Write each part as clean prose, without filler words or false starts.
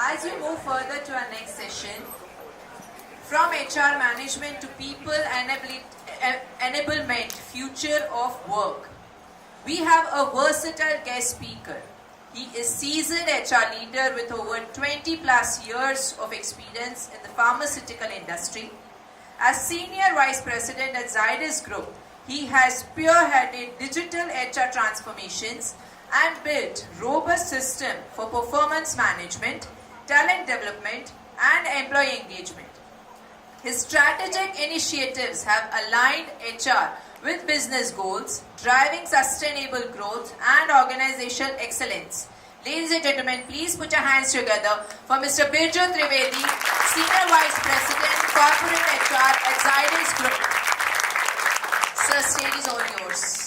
As we move further to our next session, from HR management to people enablement, future of work, we have a versatile guest speaker. He is seasoned HR leader with over 20 plus years of experience in the pharmaceutical industry. As Senior Vice President at Zydus Group, he has spearheaded digital HR transformations and built robust system for performance management, talent development, and employee engagement. His strategic initiatives have aligned HR with business goals, driving sustainable growth and organizational excellence. Ladies and gentlemen, please put your hands together for Mr. Birju Trivedi, Senior Vice President, Corporate HR at Zydus Group. Sir, stage is all yours.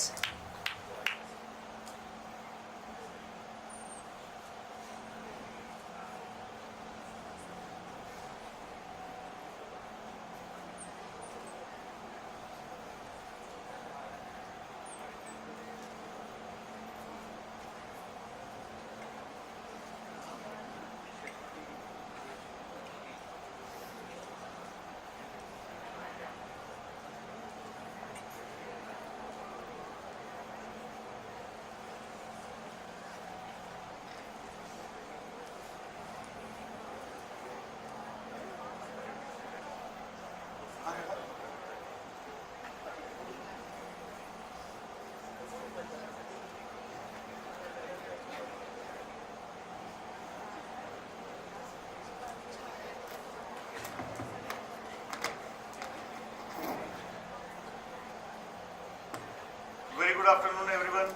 Very good afternoon, everyone.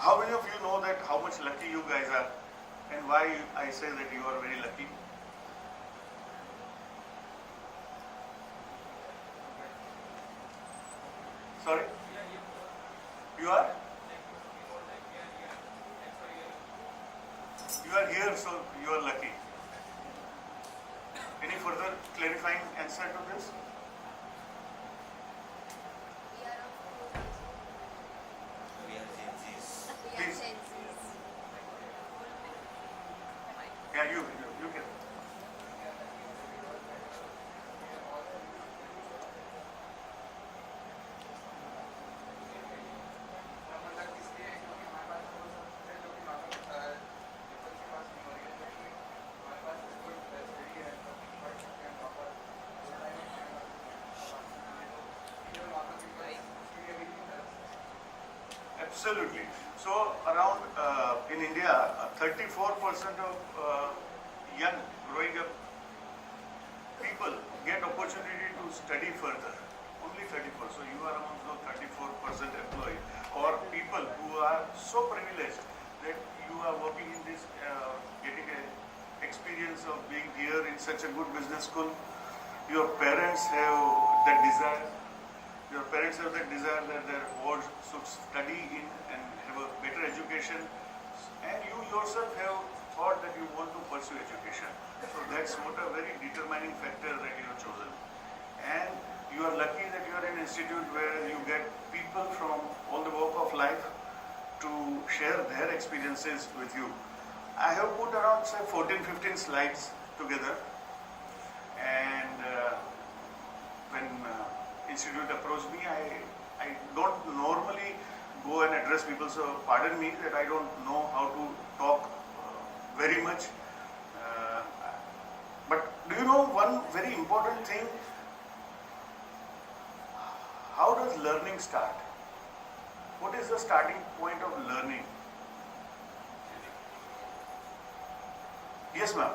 How many of you know that how much lucky you guys are and why I say that you are very lucky? Sorry? You are? You are here, so you are lucky. Any further clarifying answer to this? Please. Yeah, you can. Absolutely. So around in India, 34% of young growing up people get opportunity to study further. Only 34. So you are among those 34% employee or people who are so privileged that you are working in this, getting an experience of being here in such a good business school. Your parents have that desire. Your parents have that desire that their boys should study in and have a better education, and you yourself have thought that you want to pursue education. So that's what a very determining factor that you have chosen. And you are lucky that you are in an institute where you get people from all the walk of life to share their experiences with you. I have put around say 14-15 slides together, and when institute approached me, I don't normally go and address people, so pardon me that I don't know how to talk very much. But do you know one very important thing? How does learning start? What is the starting point of learning? Yes, ma'am.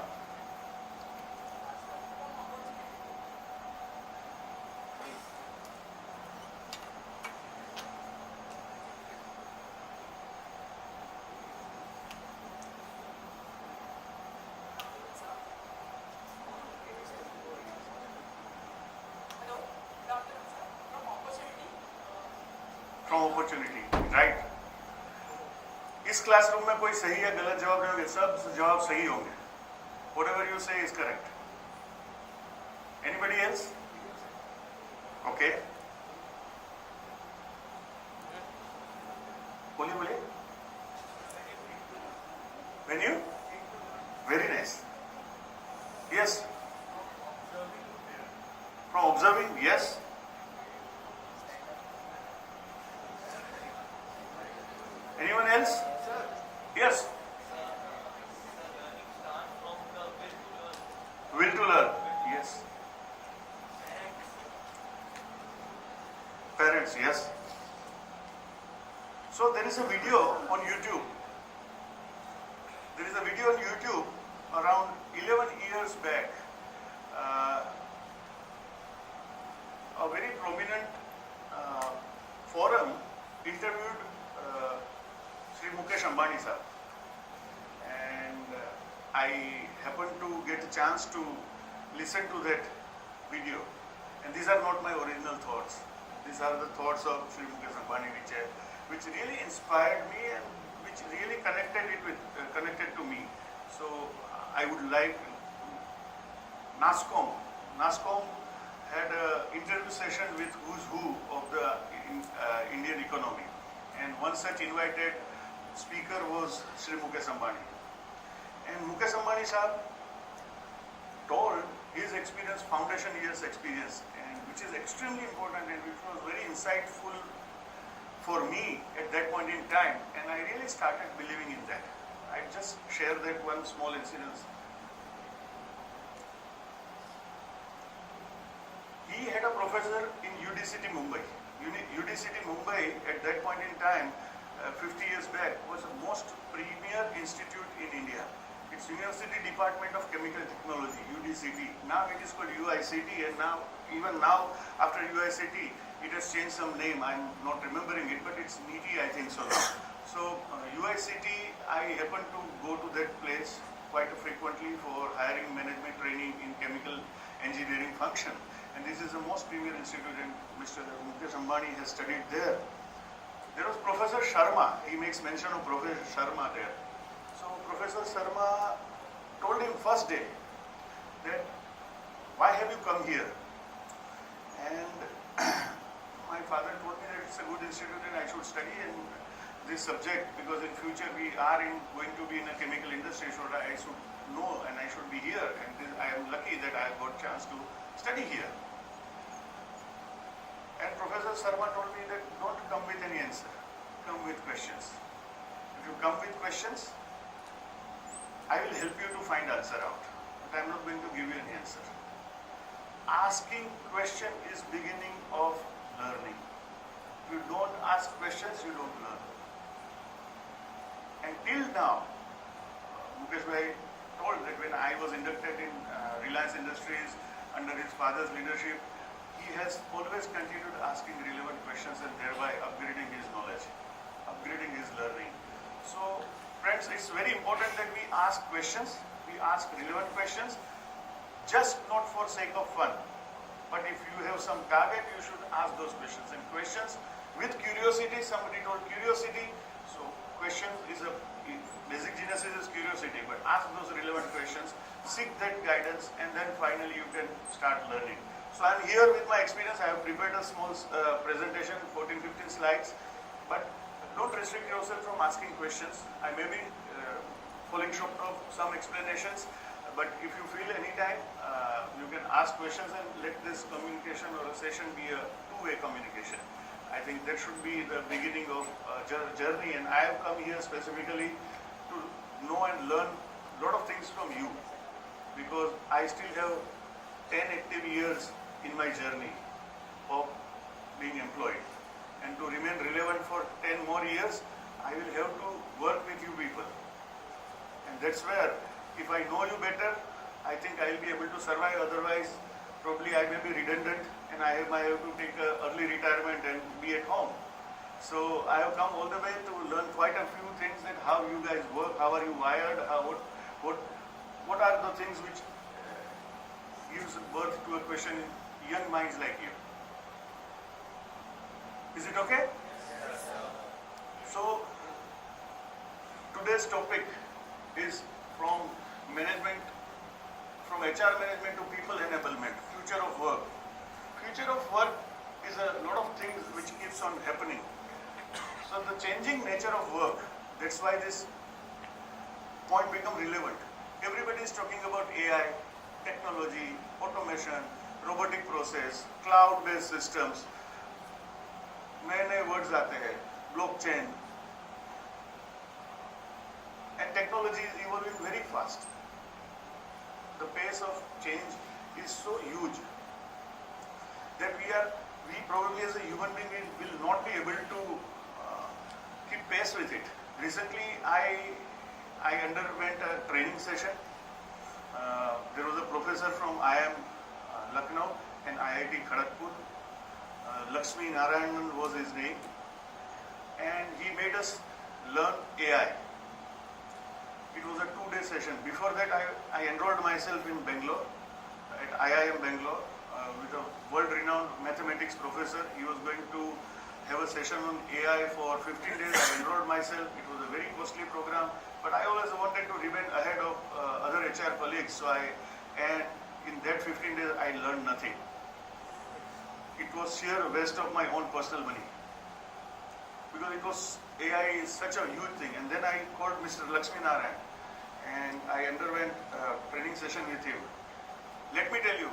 from opportunity, right? इस classroom में कोई सही या गलत जवाब नहीं होंगे, सब जवाब सही होंगे. Whatever you say is correct. Anybody else? Okay. बोलिए. When you? Very nice. Yes. From observing, yes. Anyone else? Yes. Will to learn. Yes. Parents, yes. So there is a video on YouTube. There is a video on YouTube around 11 years back. A very prominent forum interviewed Sri Mukesh Ambani sir, and I happened to get a chance to listen to that video. And these are not my original thoughts. These are the thoughts of Sri Mukesh Ambani, which really inspired me and which really connected to me. So I would like NASSCOM had an interview session with who's who of the Indian economy, and one such invited speaker was Sri Mukesh Ambani. And Mukesh Ambani sir told his experience, foundation years experience, and which is extremely important and which was very insightful for me at that point in time, and I really started believing in that. I just share that one small incident. He had a professor in UDCT Mumbai. UDCT Mumbai at that point in time, 50 years back, was the most premier institute in India. It's University Department of Chemical Technology, UDCT. Now it is called UICT, and even now after UICT, it has changed some name. I'm not remembering it, but it's NITI, I think so. So UICT, I happen to go to that place quite frequently for hiring, management training in chemical engineering function. And this is the most premier institute, and Mr. Mukesh Ambani has studied there. There was Professor Sharma. He makes mention of Professor Sharma there. So Professor Sharma told him first day that, why have you come here? And my father told me that it's a good institute and I should study in this subject, because in future we are going to be in a chemical industry, so I should know and I should be here, and I am lucky that I have got chance to study here. And Professor Sharma told me that don't come with any answer, come with questions. If you come with questions, I will help you to find answer out, but I am not going to give you any answer. Asking question is beginning of learning. If you don't ask questions, you don't learn. And till now, Mukesh bhai told that when I was inducted in Reliance Industries under his father's leadership, he has always continued asking relevant questions and thereby upgrading his knowledge, upgrading his learning. So friends, it's very important that we ask questions, we ask relevant questions, just not for sake of fun. But if you have some target, you should ask those questions. And questions with curiosity, somebody told curiosity, so question is a basic genesis is curiosity, but ask those relevant questions, seek that guidance, and then finally you can start learning. So I'm here with my experience. I have prepared a small presentation, 14-15 slides, but don't restrict yourself from asking questions. I may be falling short of some explanations, but if you feel anytime, you can ask questions and let this communication or a session be a two-way communication. I think that should be the beginning of a journey, and I have come here specifically to know and learn a lot of things from you, because I still have 10 active years in my journey of being employed, and to remain relevant for 10 more years, I will have to work with you people, and that's where if I know you better, I think I will be able to survive. Otherwise, probably I may be redundant and I have to take early retirement and be at home. So I have come all the way to learn quite a few things, that how you guys work, how are you wired, what are the things which gives birth to a question in young minds like you. Is it okay? So today's topic is from management, from HR management to people enablement, future of work. Future of work is a lot of things which keeps on happening. So the changing nature of work, that's why this point become relevant. Everybody is talking about AI, technology, automation, robotic process, cloud-based systems. नए words आते हैं, blockchain, and technology is evolving very fast. The pace of change is so huge that we probably as a human being will not be able to keep pace with it. Recently, I underwent a training session. There was a professor from IIM Lucknow and IIT Kharagpur. Lakshmi Narayanan was his name, and he made us learn AI. It was a 2-day session. Before that, I enrolled myself in Bangalore, at IIM Bangalore, with a world-renowned mathematics professor. He was going to have a session on AI for 15 days. I enrolled myself. It was a very costly program, but I always wanted to remain ahead of other HR colleagues. And in that 15 days, I learned nothing. It was sheer waste of my own personal money, because AI is such a huge thing. And then I called Mr. Lakshmi Narayan and I underwent a training session with him. Let me tell you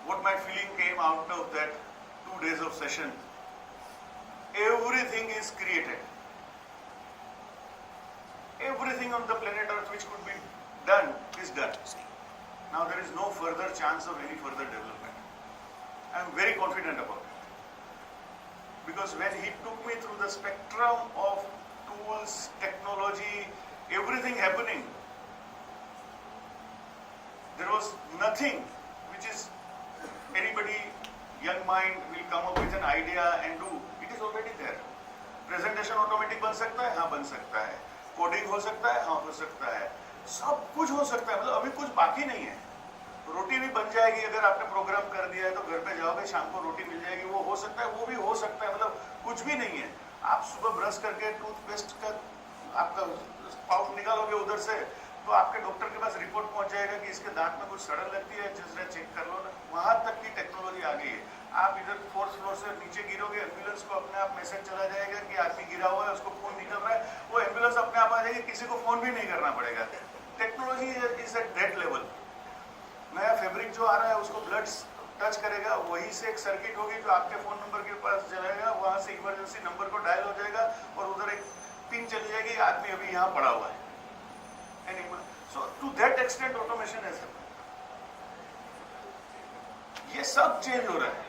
what my feeling came out of that 2 days of session. Everything is created. Everything on the planet Earth which could be done is done. Now there is no further chance of any further development. I am very confident about it. Because when he took me through the spectrum of tools, technology, everything happening, there was nothing which is anybody, young mind will come up with an idea and do. It is already there. Presentation automatic बन सकता है, हाँ बन सकता है. Coding हो सकता है, हाँ हो सकता है. सब कुछ हो सकता है. मतलब अभी कुछ बाकी नहीं है. रोटी भी बन जाएगी अगर आपने प्रोग्राम कर दिया है, तो घर पे जाओगे शाम को रोटी मिल जाएगी. वो हो सकता है, वो भी हो सकता है. मतलब कुछ भी नहीं है. आप सुबह ब्रश करके टूथपेस्ट का आपका पाउच निकालोगे उधर से, तो आपके डॉक्टर के पास रिपोर्ट पहुंच जाएगा कि इसके दांत में कुछ सड़न लगती है, जरा चेक कर लो ना. वहां तक की टेक्नोलॉजी आ गई है. आप इधर 4th फ्लोर से नीचे गिरोगे, एम्बुलेंस को अपने आप मैसेज चला जाएगा कि आदमी गिरा हुआ है, उसको फोन निकल रहा है, वो एम्बुलेंस अपने आप आ जाएगी, किसी को फोन भी नहीं करना पड़ेगा. Technology is at that level. नया फैब्रिक जो आ रहा है उसको ब्लड टच करेगा, वहीं से एक सर्किट होगी जो आपके फोन नंबर के पास चलेगा, वहां से इमरजेंसी नंबर को डायल हो जाएगा और उधर एक पिन चली जाएगी, आदमी अभी यहाँ पड़ा हुआ है. So to that extent automation has happened. ये सब चेंज हो रहा है.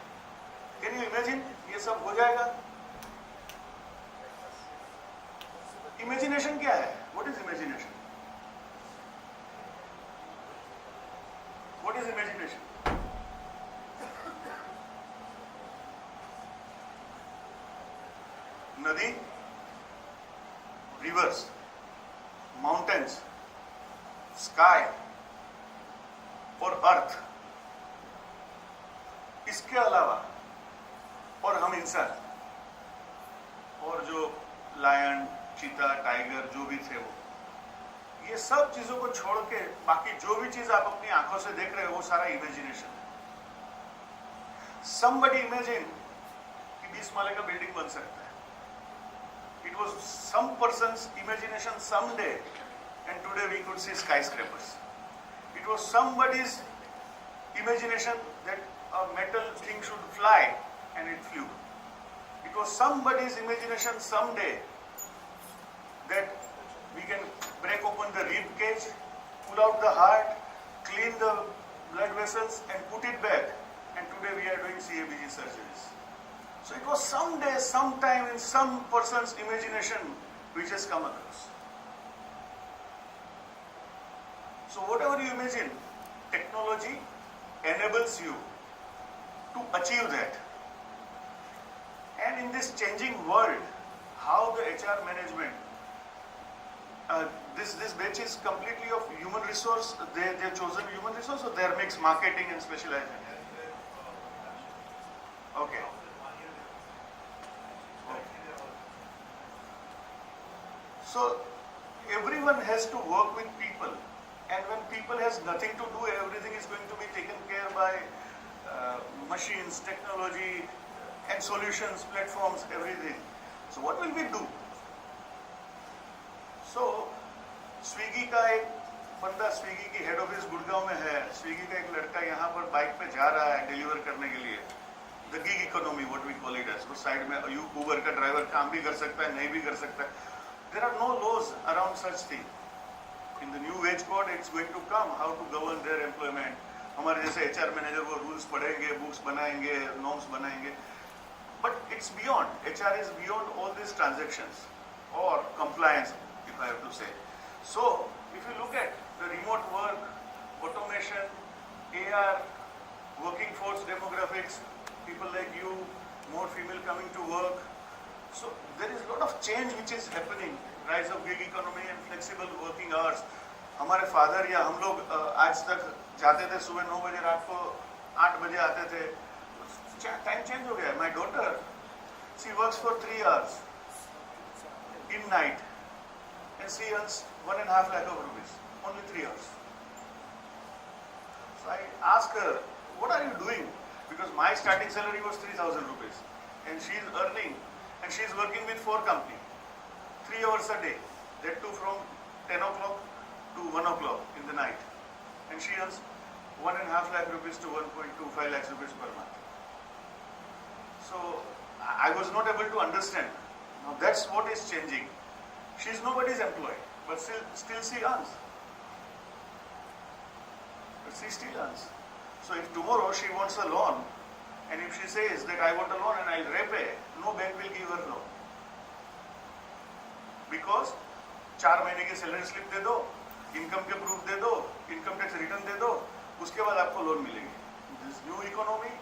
Can you imagine? ये सब हो जाएगा. Imagination क्या है? What is imagination? What is imagination? नदी, rivers, mountains, sky और अर्थ. इसके अलावा और हम इंसान और जो लायन, चीता, टाइगर जो भी थे, वो ये सब चीजों को छोड़ के बाकी जो भी चीज आप अपनी आंखों से देख रहे हो वो सारा इमेजिनेशन है. Somebody imagine कि 20 माले का बिल्डिंग बन सकता है. It was some person's imagination someday, and today we could see skyscrapers. It was somebody's imagination that a metal thing should fly, and it flew. It was somebody's imagination someday that we can break open the rib cage, pull out the heart, clean the blood vessels and put it back. And today we are doing CABG surgeries. So it was someday, sometime in some person's imagination which has come across. So whatever you imagine, technology enables you to achieve that. And in this changing world, how the HR management, this batch is completely of human resource. They've chosen human resource, or they're mixed marketing and specialization. Okay. So everyone has to work with people, and when people has nothing to do, everything is going to be taken care by machines, technology, and solutions, platforms, everything. So what will we do? So Swiggy का एक बंदा, Swiggy की head office Gurgaon में है, Swiggy का एक लड़का यहाँ पर बाइक पे जा रहा है डिलीवर करने के लिए, the gig economy what we call it as, वो साइड में ऊबर का ड्राइवर काम भी कर सकता है, नहीं भी कर सकता है. There are no laws around such thing. In the new wage code it's going to come how to govern their employment. हमारे जैसे एचआर मैनेजर वो रूल्स पढ़ेंगे, बुक्स बनाएंगे, नॉर्म्स बनाएंगे, but it's beyond, HR is beyond all this transactions और compliance, if I have to say. So if you look at the remote work, automation, AR, working force demographics, people like you, more female coming to work. So there is a lot of change which is happening. Rise of gig economy and flexible working hours. हमारे father या हम लोग आज तक जाते थे सुबह 9 बजे, रात को 8 बजे आते थे. टाइम चेंज हो गया. My daughter, she works for 3 hours in night and she earns 1.5 lakh of rupees, only 3 hours. So I asked her, what are you doing? Because my starting salary was 3,000 rupees and she is earning, and she is working with 4 companies, 3 hours a day, that too from 10 o'clock to 1 o'clock in the night, and she earns 1.5 lakh rupees to 1.25 lakhs rupees per month. So I was not able to understand. Now that's what is changing. She is nobody's employee, but still she earns. But she still earns. So if tomorrow she wants a loan, and if she says that I want a loan and I'll repay, no bank will give her loan. Because 4 महीने की salary slip दे दो, income के proof दे दो, income tax return दे दो, उसके बाद आपको loan मिलेगी. This new economy,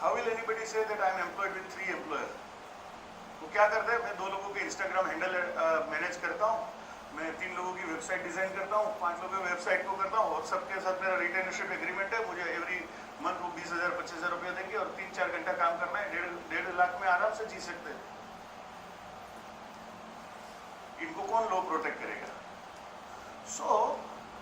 how will anybody say that I am employed with 3 employers? वो क्या करते हैं, मैं 2 लोगों के इंस्टाग्राम हैंडल मैनेज करता हूँ, मैं 3 लोगों की वेबसाइट डिजाइन करता हूँ, 5 लोगों की वेबसाइट को करता हूँ, और सबके साथ मेरा रिटेनरशिप एग्रीमेंट है. मुझे एवरी मंथ वो 20,000 25,000 रुपया देंगे और 3-4 घंटा काम करना है. 1.5 लाख में आराम से जी सकते हैं. इनको कौन लो प्रोटेक्ट करेगा? So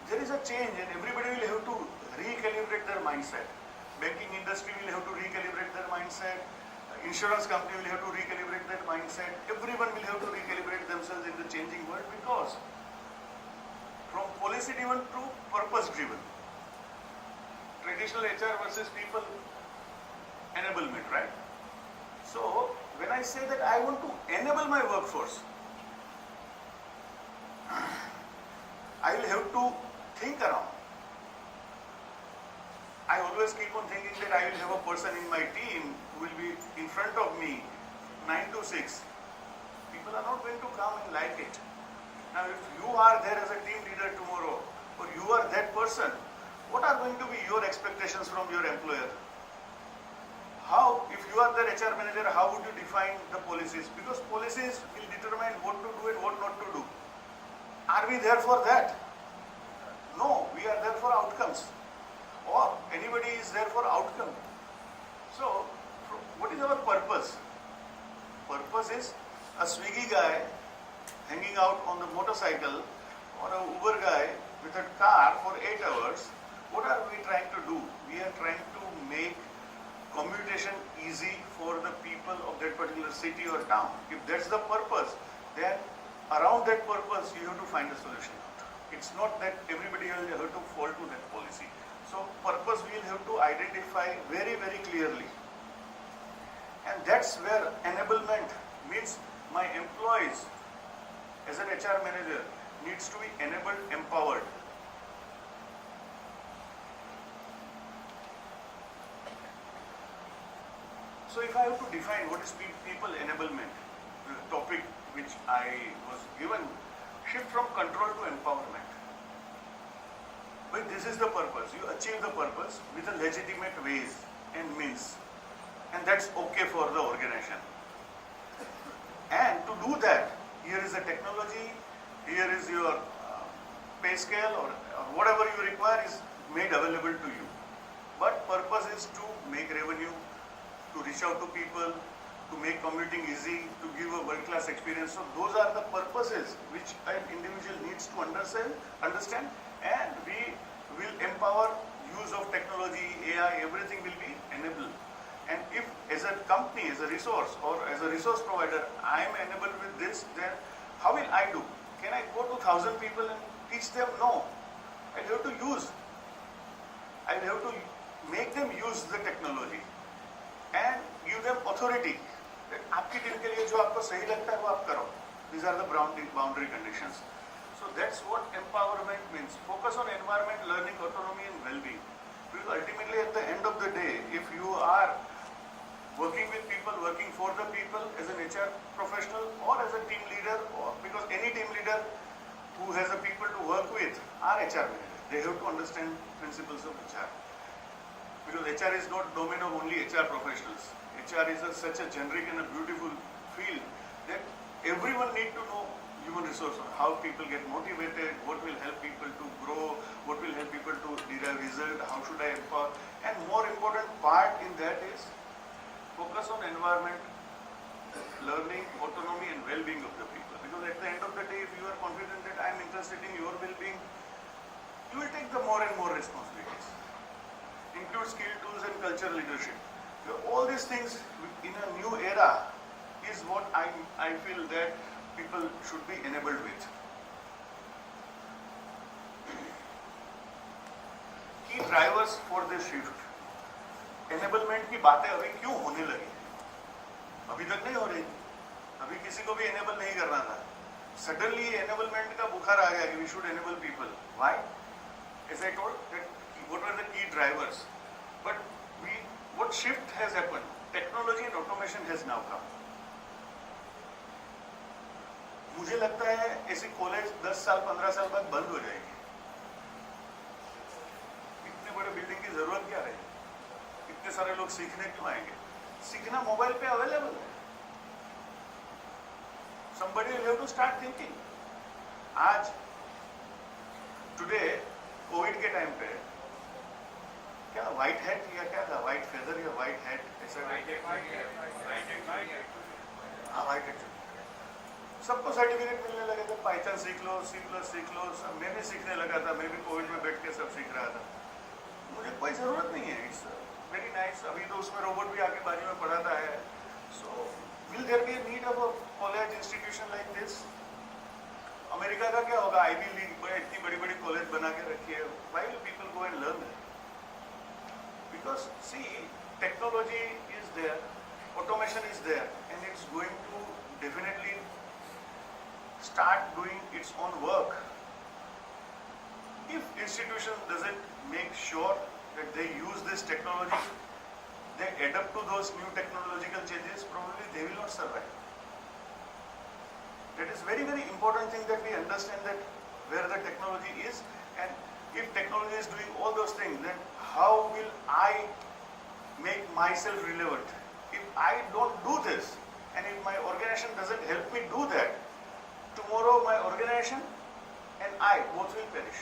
there is a change and everybody will have to recalibrate their mindset. Banking industry will have to recalibrate their mindset. Insurance company will have to recalibrate their mindset. Everyone will have to recalibrate themselves in the changing world, because from policy driven to purpose driven, traditional HR versus people enablement, right? So when I say that I want to enable my workforce, I will have to think around. I always keep on thinking that I will have a person in my team who will be in front of me 9 to 6. People are not going to come and like it. Now if you are there as a team leader tomorrow, or you are that person, what are going to be your expectations from your employer? How, if you are the HR manager, how would you define the policies? Because policies will determine what to do and what not to do. Are we there for that? No, we are there for outcomes. Or anybody is there for outcome. So what is our purpose? Purpose is a Swiggy guy hanging out on the motorcycle, or a Uber guy with a car for 8 hours. What are we trying to do? We are trying to make commutation easy for the people of that particular city or town. If that's the purpose, then around that purpose you have to find a solution. It's not that everybody will have to fall to that policy. So purpose we will have to identify very, very clearly. And that's where enablement means my employees as an HR manager needs to be enabled, empowered. So if I have to define what is people enablement, the topic which I was given, shift from control to empowerment. But this is the purpose. You achieve the purpose with a legitimate ways and means, and that's okay for the organization. And to do that, here is the technology, here is your pay scale, or whatever you require is made available to you. But purpose is to make revenue, to reach out to people, to make commuting easy, to give a world-class experience. So those are the purposes which an individual needs to understand, and we will empower use of technology, AI, everything will be enabled. And if as a company, as a resource or as a resource provider, I am enabled with this, then how will I do? Can I go to 1,000 people and teach them? No. I'll have to use. I'll have to make them use the technology and give them authority. That आपकी team के लिए जो आपको सही लगता है वो आप करो. These are the boundary conditions. So that's what empowerment means. Focus on environment, learning, autonomy and well-being. Because ultimately at the end of the day, if you are working with people, working for the people as an HR professional or as a team leader, or because any team leader who has a people to work with are HR managers. They have to understand principles of HR. Because HR is not domain of only HR professionals. HR is such a generic and a beautiful field that everyone need to know human resource, how people get motivated, what will help people to grow, what will help people to derive result, how should I empower. And more important part in that is focus on environment, learning, autonomy and well-being of the people. Because at the end of the day, if you are confident that I am interested in your well-being, you will take the more and more responsibilities. Include skill, tools and culture leadership. So all these things in a new era is what I feel that people should be enabled with. Key drivers for this shift. Enablement की बातें अभी क्यों होने लगी? अभी तक नहीं हो रही. अभी किसी को भी एनेबल नहीं करना था. सडनली एनेबलमेंट का बुखार आ गया कि we should enable people. Why? As I told that what were the key drivers, but what shift has happened? Technology and automation has now come. मुझे लगता है ऐसी कॉलेज 10 साल 15 साल बाद बंद हो जाएगी. इतने बड़े बिल्डिंग की जरूरत क्या रहेगी? इतने सारे लोग सीखने क्यों आएंगे? सीखना मोबाइल पे अवेलेबल है. Somebody will have to start thinking. आज टुडे कोविड के टाइम पे क्या व्हाइट हैट या क्या था, व्हाइट फेदर या व्हाइट हैट ऐसा हाँ व्हाइट हैट. सबको सर्टिफिकेट मिलने लगे थे. पाइथन सीख लो, सीख लो. मैं भी सीखने लगा था. मैं भी कोविड में बैठ के सब सीख रहा था. मुझे कोई जरूरत नहीं है. It's very nice. अभी तो उसमें रोबोट भी आके बाजू में पढ़ाता है. So will there be need of a college institution like this? America का क्या होगा? आईवी लीग इतनी बड़ी बड़ी कॉलेज बना के रखी है. Why will people go and learn that? Because see, technology is there, automation is there, and it's going to definitely start doing its own work. If institution doesn't make sure that they use this technology, they adapt to those new technological changes, probably they will not survive. That is very, very important thing that we understand that where the technology is, and if technology is doing all those things, then how will I make myself relevant? If I don't do this, and if my organization doesn't help me do that, tomorrow my organization and I both will perish.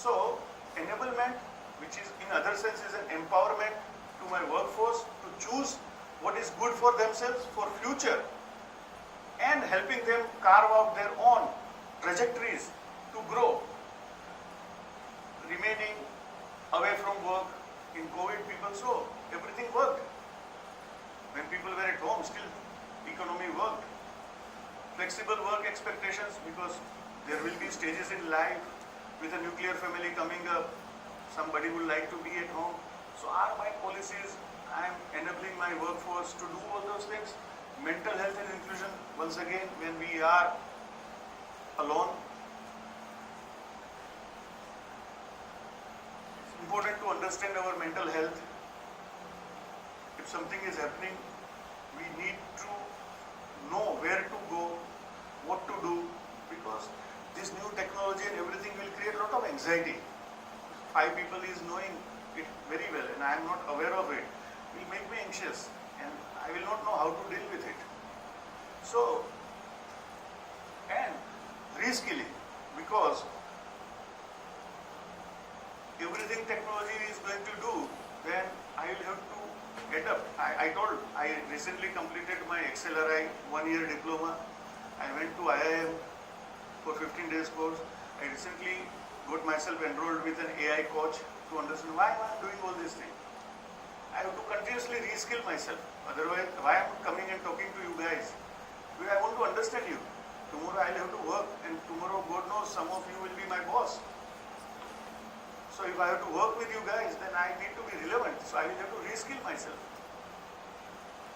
So, enablement, which is in other sense is an empowerment to my workforce to choose what is good for themselves for future, and helping them carve out their own trajectories to grow. Remaining away from work in COVID, people saw everything worked. When people were at home, still economy worked. Flexible work expectations, because there will be stages in life with a nuclear family coming up. Somebody would like to be at home. So are my policies, I am enabling my workforce to do all those things. Mental health and inclusion, once again, when we are alone, important to understand our mental health. If something is happening, we need to know where to go, what to do, because this new technology and everything will create a lot of anxiety. 5 people is knowing it very well and I am not aware of it, will make me anxious and I will not know how to deal with it. So, and reskilling, because everything technology is going to do, then I will have to get up. I told, I recently completed my XLRI 1-year diploma. I went to IIM for 15 days course. I recently got myself enrolled with an AI coach to understand why am I doing all these things. I have to continuously reskill myself. Otherwise, why am I coming and talking to you guys? Because I want to understand you. Tomorrow I'll have to work, and tomorrow God knows some of you will be my boss. So if I have to work with you guys, then I need to be relevant. So I will have to reskill myself.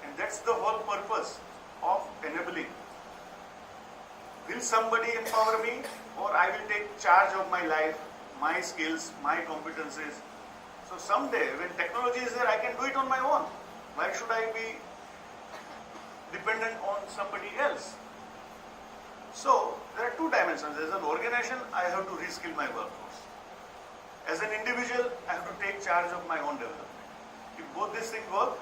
And that's the whole purpose of enabling. Will somebody empower me, or I will take charge of my life, my skills, my competencies. So someday when technology is there, I can do it on my own. Why should I be dependent on somebody else? So there are two dimensions. As an organization, I have to reskill my workforce. As an individual, I have to take charge of my own development. If both these things work,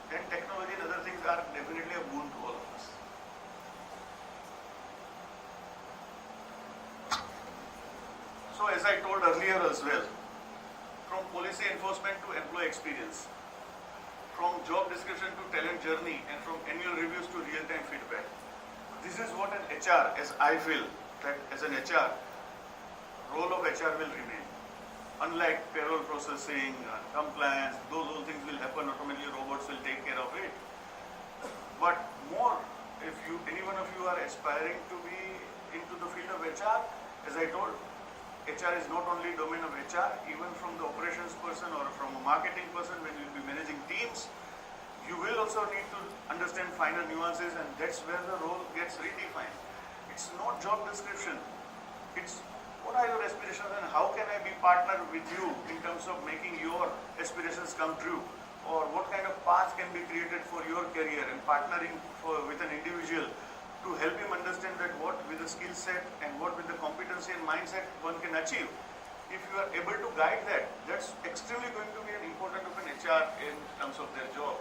then technology and other things are definitely a boon to all of us. So as I told earlier as well, from policy enforcement to employee experience, from job description to talent journey, and from annual reviews to real-time feedback. This is what an HR, as I feel, that as an HR, role of HR will remain. Unlike payroll processing, compliance, those all things will happen automatically, robots will take care of it. But more, if any one of you are aspiring to be into the field of HR, as I told, HR is not only domain of HR, even from the operations person or from a marketing person, when you'll be managing teams, you will also need to understand finer nuances, and that's where the role gets redefined. It's not job description. It's what are your aspirations and how can I be partner with you in terms of making your aspirations come true, or what kind of path can be created for your career, and partnering with an individual to help him understand that what with the skill set and what with the competency and mindset one can achieve. If you are able to guide that, that's extremely going to be an important of an HR in terms of their job.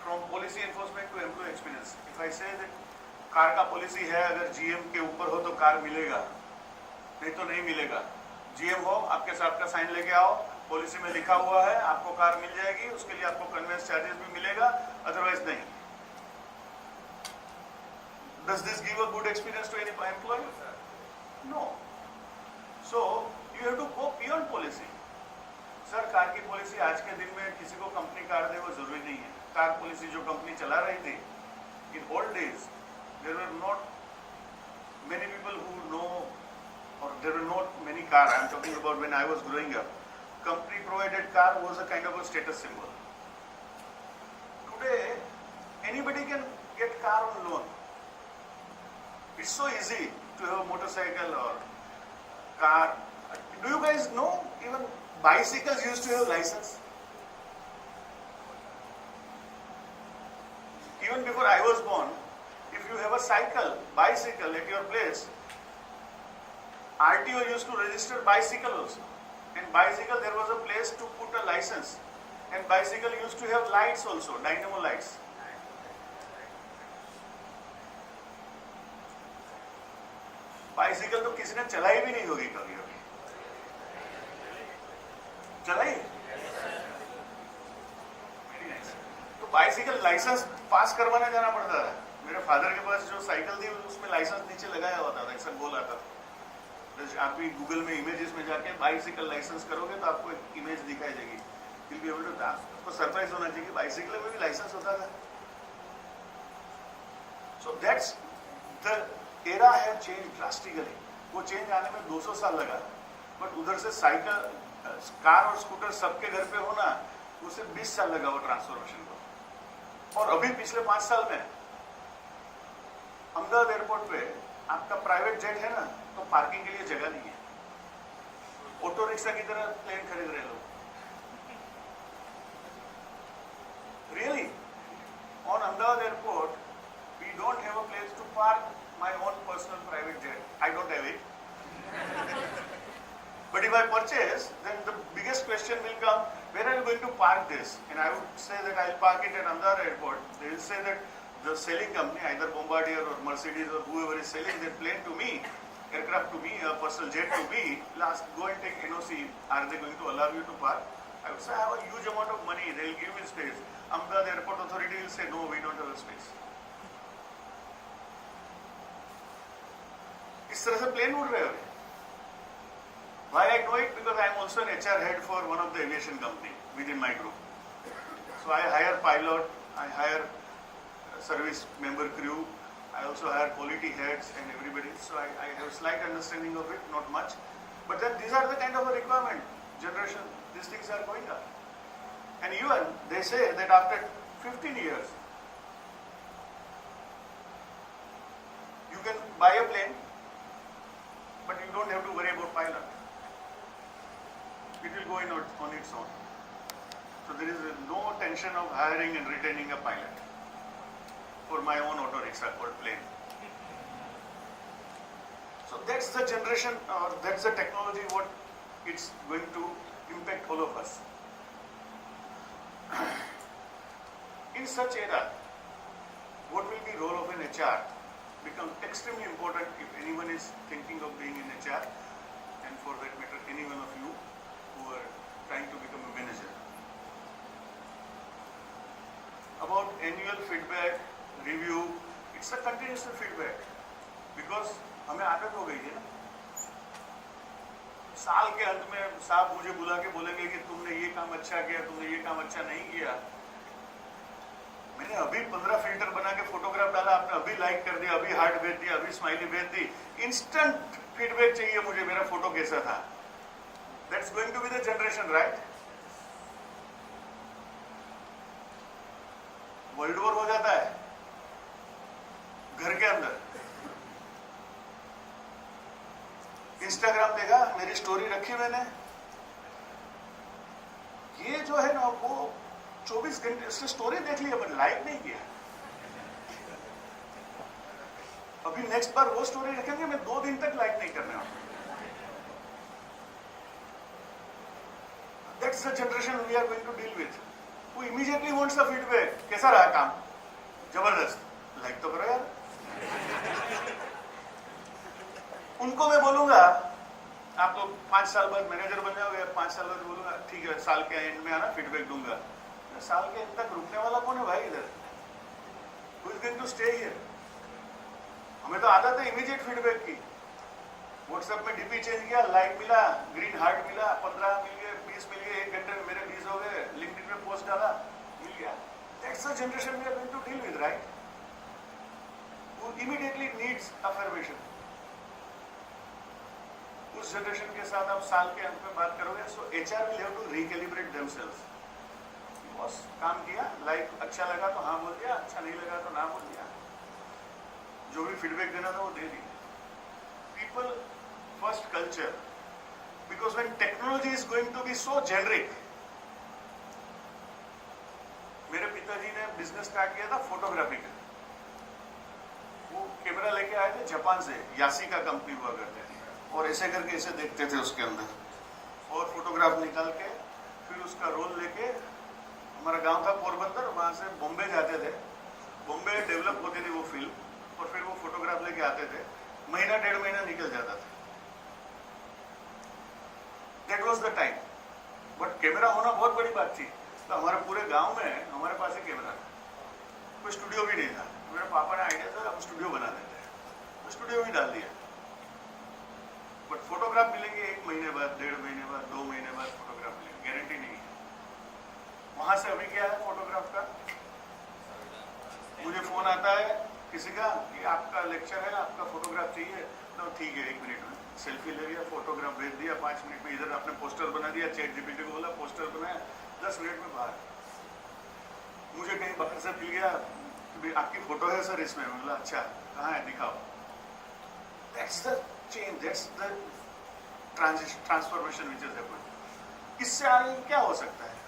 From policy enforcement to employee experience. If I say that car का policy है, अगर GM के ऊपर हो तो car मिलेगा, नहीं तो नहीं मिलेगा. GM हो, आपके साथ का साइन लेके आओ, पॉलिसी में लिखा हुआ है, आपको कार मिल जाएगी, उसके लिए आपको कन्वेंस चार्जेस भी मिलेगा, अदरवाइज नहीं. Does this give a good experience to any employee? No. So you have to go beyond policy. Sir car की पॉलिसी आज के दिन में किसी को कंपनी कार दे वो जरूरी नहीं है. कार पॉलिसी जो कंपनी चला रही थी, in old days there were not many people who know, or there were not many cars. I am talking about when I was growing up. Company provided car was a kind of a status symbol. Today, anybody can get car on loan. It's so easy to have a motorcycle or car. Do you guys know even bicycles used to have license? Even before I was born, if you have a bicycle at your place, RTO used to register bicycle also. And bicycle there was a place to put a license. And bicycle used to have lights also, dynamo lights. Bicycle तो किसी ने चलाई भी नहीं होगी कभी अभी. चलाई? तो बाइसिकल लाइसेंस पास करवाने जाना पड़ता था. मेरे फादर के पास जो साइकिल थी उसमें लाइसेंस नीचे लगाया होता था, ऐसा गोल आता था. आप भी गूगल में इमेजेस में जाके बाइसिकल लाइसेंस करोगे तो आपको एक इमेज दिखाई देगी. You'll be able to dance. आपको सरप्राइज होना चाहिए कि बाइसिकल में भी लाइसेंस होता था. So that's the era have changed drastically. वो चेंज आने में 200 साल लगा, बट उधर से साइकिल, कार और स्कूटर सबके घर पे होना उसे 20 साल लगा वो ट्रांसफॉर्मेशन को. और अभी पिछले 5 साल में अहमदाबाद एयरपोर्ट पे आपका प्राइवेट जेट है ना, तो पार्किंग के लिए जगह नहीं है. ऑटो रिक्शा की तरह प्लेन खरीद रहे लोग. Really? On Ahmedabad airport, we don't have a place to park my own personal private jet. I don't have it. But if I purchase, then the biggest question will come, where are you going to park this? And I would say that I'll park it at Ahmedabad airport. They will say that the selling company, either Bombardier or Mercedes or whoever is selling that plane to me, aircraft to me, a personal jet to me, last go and take NOC. Are they going to allow you to park? I would say I have a huge amount of money, they will give me space. Ahmedabad Airport Authority will say, no, we don't have a space. इस तरह से plane उड़ रहे हैं. Why I know it? Because I am also an HR head for one of the aviation company within my group. So I hire pilot, I hire service member crew, I also hire quality heads and everybody. So I have a slight understanding of it, not much. But then these are the kind of a requirement generation. These things are going up. And even they say that after 15 years, you can buy a plane, but you don't have to worry about pilot. It will go on its own. So there is no tension of hiring and retaining a pilot for my own auto rickshaw called plane. So that's the generation, or that's the technology what it's going to impact all of us. In such era, what will be role of an HR becomes extremely important if anyone is thinking of being in HR, and for that matter any one of you who are trying to become a manager. About annual feedback, review, it's a continuous feedback because हमें आदत हो गई है ना. साल के अंत में साहब मुझे बुला के बोलेंगे कि तुमने ये काम अच्छा किया, तुमने ये काम अच्छा नहीं किया. मैंने अभी 15 फिल्टर बना के फोटोग्राफ डाला, आपने अभी लाइक कर दिया, अभी हार्ट भेज दिया, अभी स्माइली भेज दी. इंस्टेंट फीडबैक चाहिए मुझे, मेरा फोटो कैसा था. That's going to be the generation, right? World war हो जाता है घर के अंदर. इंस्टाग्राम देखा, मेरी स्टोरी रखी मैंने, ये जो है ना वो 24 घंटे उसने स्टोरी देख लिया पर लाइक नहीं किया. अभी नेक्स्ट बार वो स्टोरी रखेंगे, मैं 2 दिन तक लाइक नहीं करने वाला. That's the generation we are going to deal with. Who immediately wants the feedback. कैसा रहा काम? जबरदस्त. लाइक तो करो यार. उनको मैं बोलूंगा आप लोग 5 साल बाद मैनेजर बन जाओगे, 5 साल बाद बोलूंगा ठीक है साल के एंड में आना फीडबैक दूंगा. साल के एंड तक रुकने वाला कौन है भाई इधर? Who is going to stay here? हमें तो आदत है इमीडिएट फीडबैक की. व्हाट्सएप में डीपी चेंज किया, लाइक मिला, ग्रीन हार्ट मिला, 15 मिल गए, 20 मिल गए, 1 घंटे में मेरे 20 हो गए, लिंक्डइन में पोस्ट डाला, मिल गया. That's the generation we are going to deal with, right? Who immediately needs affirmation. उस जनरेशन के साथ आप साल के अंत में बात करोगे, so HR will have to recalibrate themselves. Boss काम किया, लाइक अच्छा लगा तो हाँ बोल दिया, अच्छा नहीं लगा तो ना बोल दिया, जो भी फीडबैक देना था वो दे दी. People first culture, because when technology is going to be so generic. मेरे पिताजी ने बिजनेस स्टार्ट किया था फोटोग्राफी का. वो कैमरा लेके आए थे जापान से, यासी का कंपनी हुआ करते थे, और ऐसे करके ऐसे देखते थे उसके अंदर, और फोटोग्राफ निकाल के फिर उसका रोल लेके, हमारा गांव था पोरबंदर, वहां से बॉम्बे जाते थे, बॉम्बे डेवलप होती थी वो फिल्म, और फिर वो फोटोग्राफ लेके आते थे, महीना 1.5 महीना निकल जाता था. That was the time. But camera होना बहुत बड़ी बात थी. तो हमारे पूरे गांव में हमारे पास एक कैमरा था, कोई स्टूडियो भी नहीं था. मेरे पापा ने आइडिया था हम स्टूडियो बना देते हैं, तो स्टूडियो भी डाल दिया. बट फोटोग्राफ मिलेंगे 1 महीने बाद, 1.5 महीने बाद, 2 महीने बाद फोटोग्राफ मिलेंगे, गारंटी नहीं है. वहां से अभी क्या है फोटोग्राफ का, मुझे फोन आता है किसी का कि आपका लेक्चर है, आपका फोटोग्राफ चाहिए, तो ठीक है 1 मिनट में सेल्फी ले लिया, फोटोग्राफ भेज दिया, 5 मिनट में इधर आपने पोस्टर बना दिया, चैट जीपीटी को बोला पोस्टर बनाया, 10 मिनट में बाहर. मुझे कहीं बाहर से मिल गया, आपकी फोटो है सर इसमें, बोला अच्छा कहाँ है दिखाओ. That's the change, that's the transformation which is happening. इससे आगे क्या हो सकता है?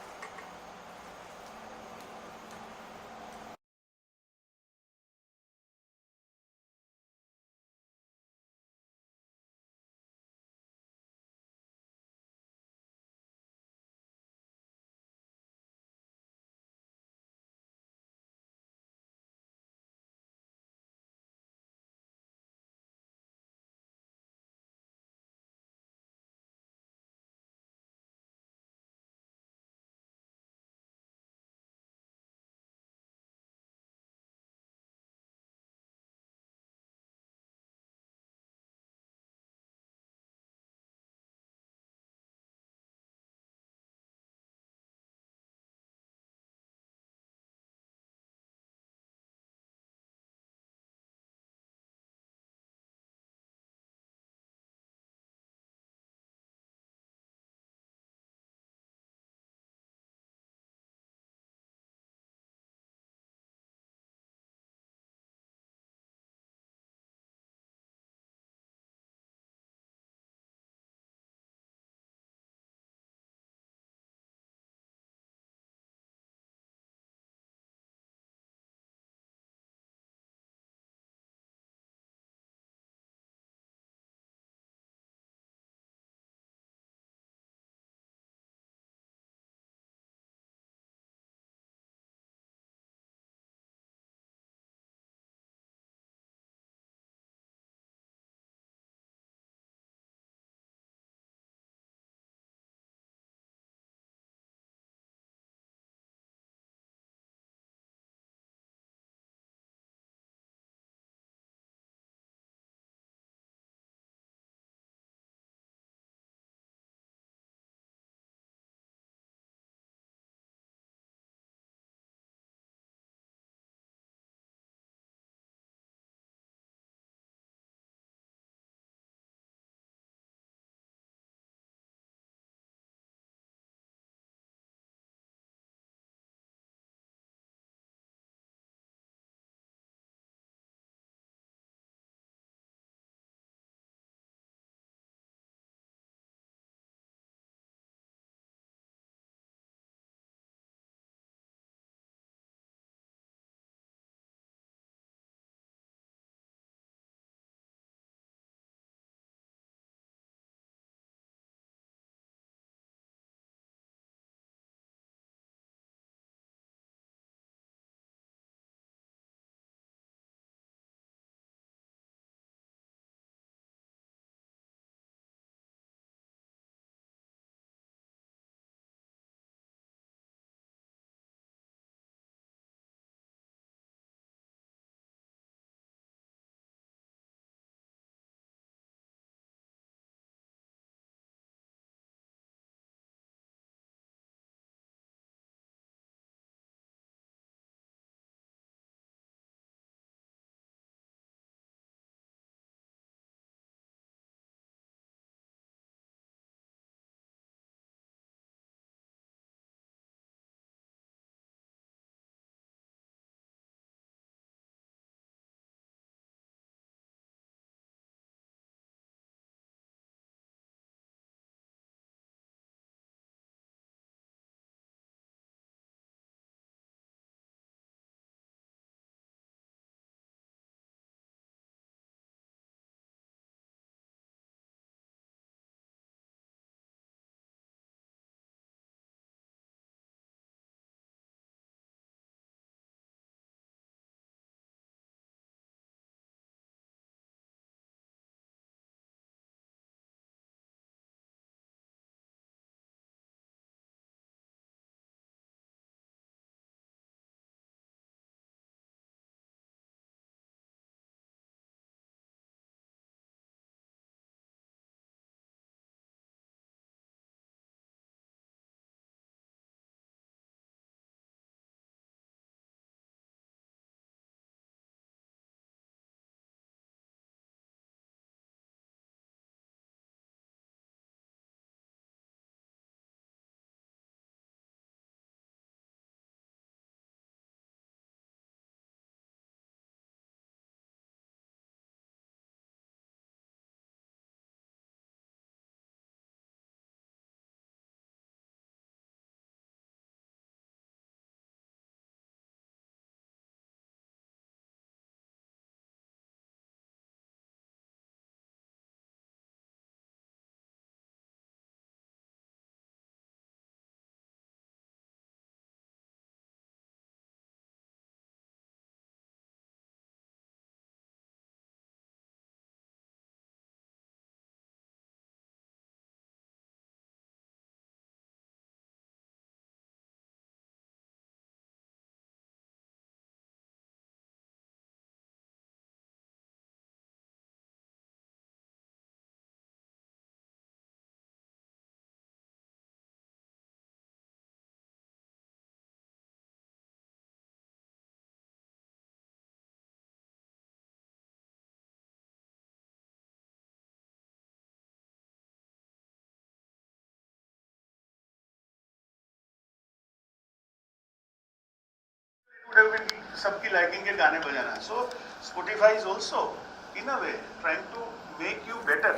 सबकी लाइकिंग के गाने बजाना. So Spotify is also in a way trying to make you better.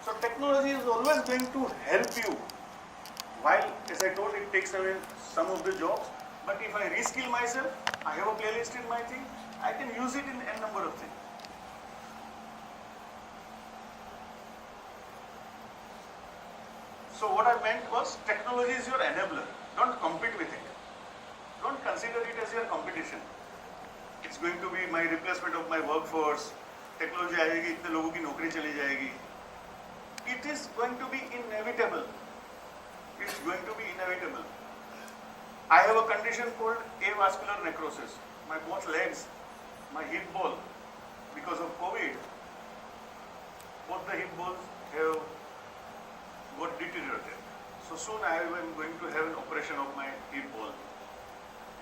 So technology is always going to help you. While, as I told, it takes away some of the jobs, but if I reskill myself, I have a playlist in my thing, I can use it in n number of things. So what I meant was technology is your enabler. Don't compete with it. Don't consider it as your competition. It's going to be my replacement of my workforce. Technology आएगी, इतने लोगों की नौकरी चली जाएगी. It is going to be inevitable. It's going to be inevitable. I have a condition called avascular necrosis. My both legs, my hip ball, because of COVID, both the hip balls have got deteriorated. So soon I am going to have an operation of my hip ball.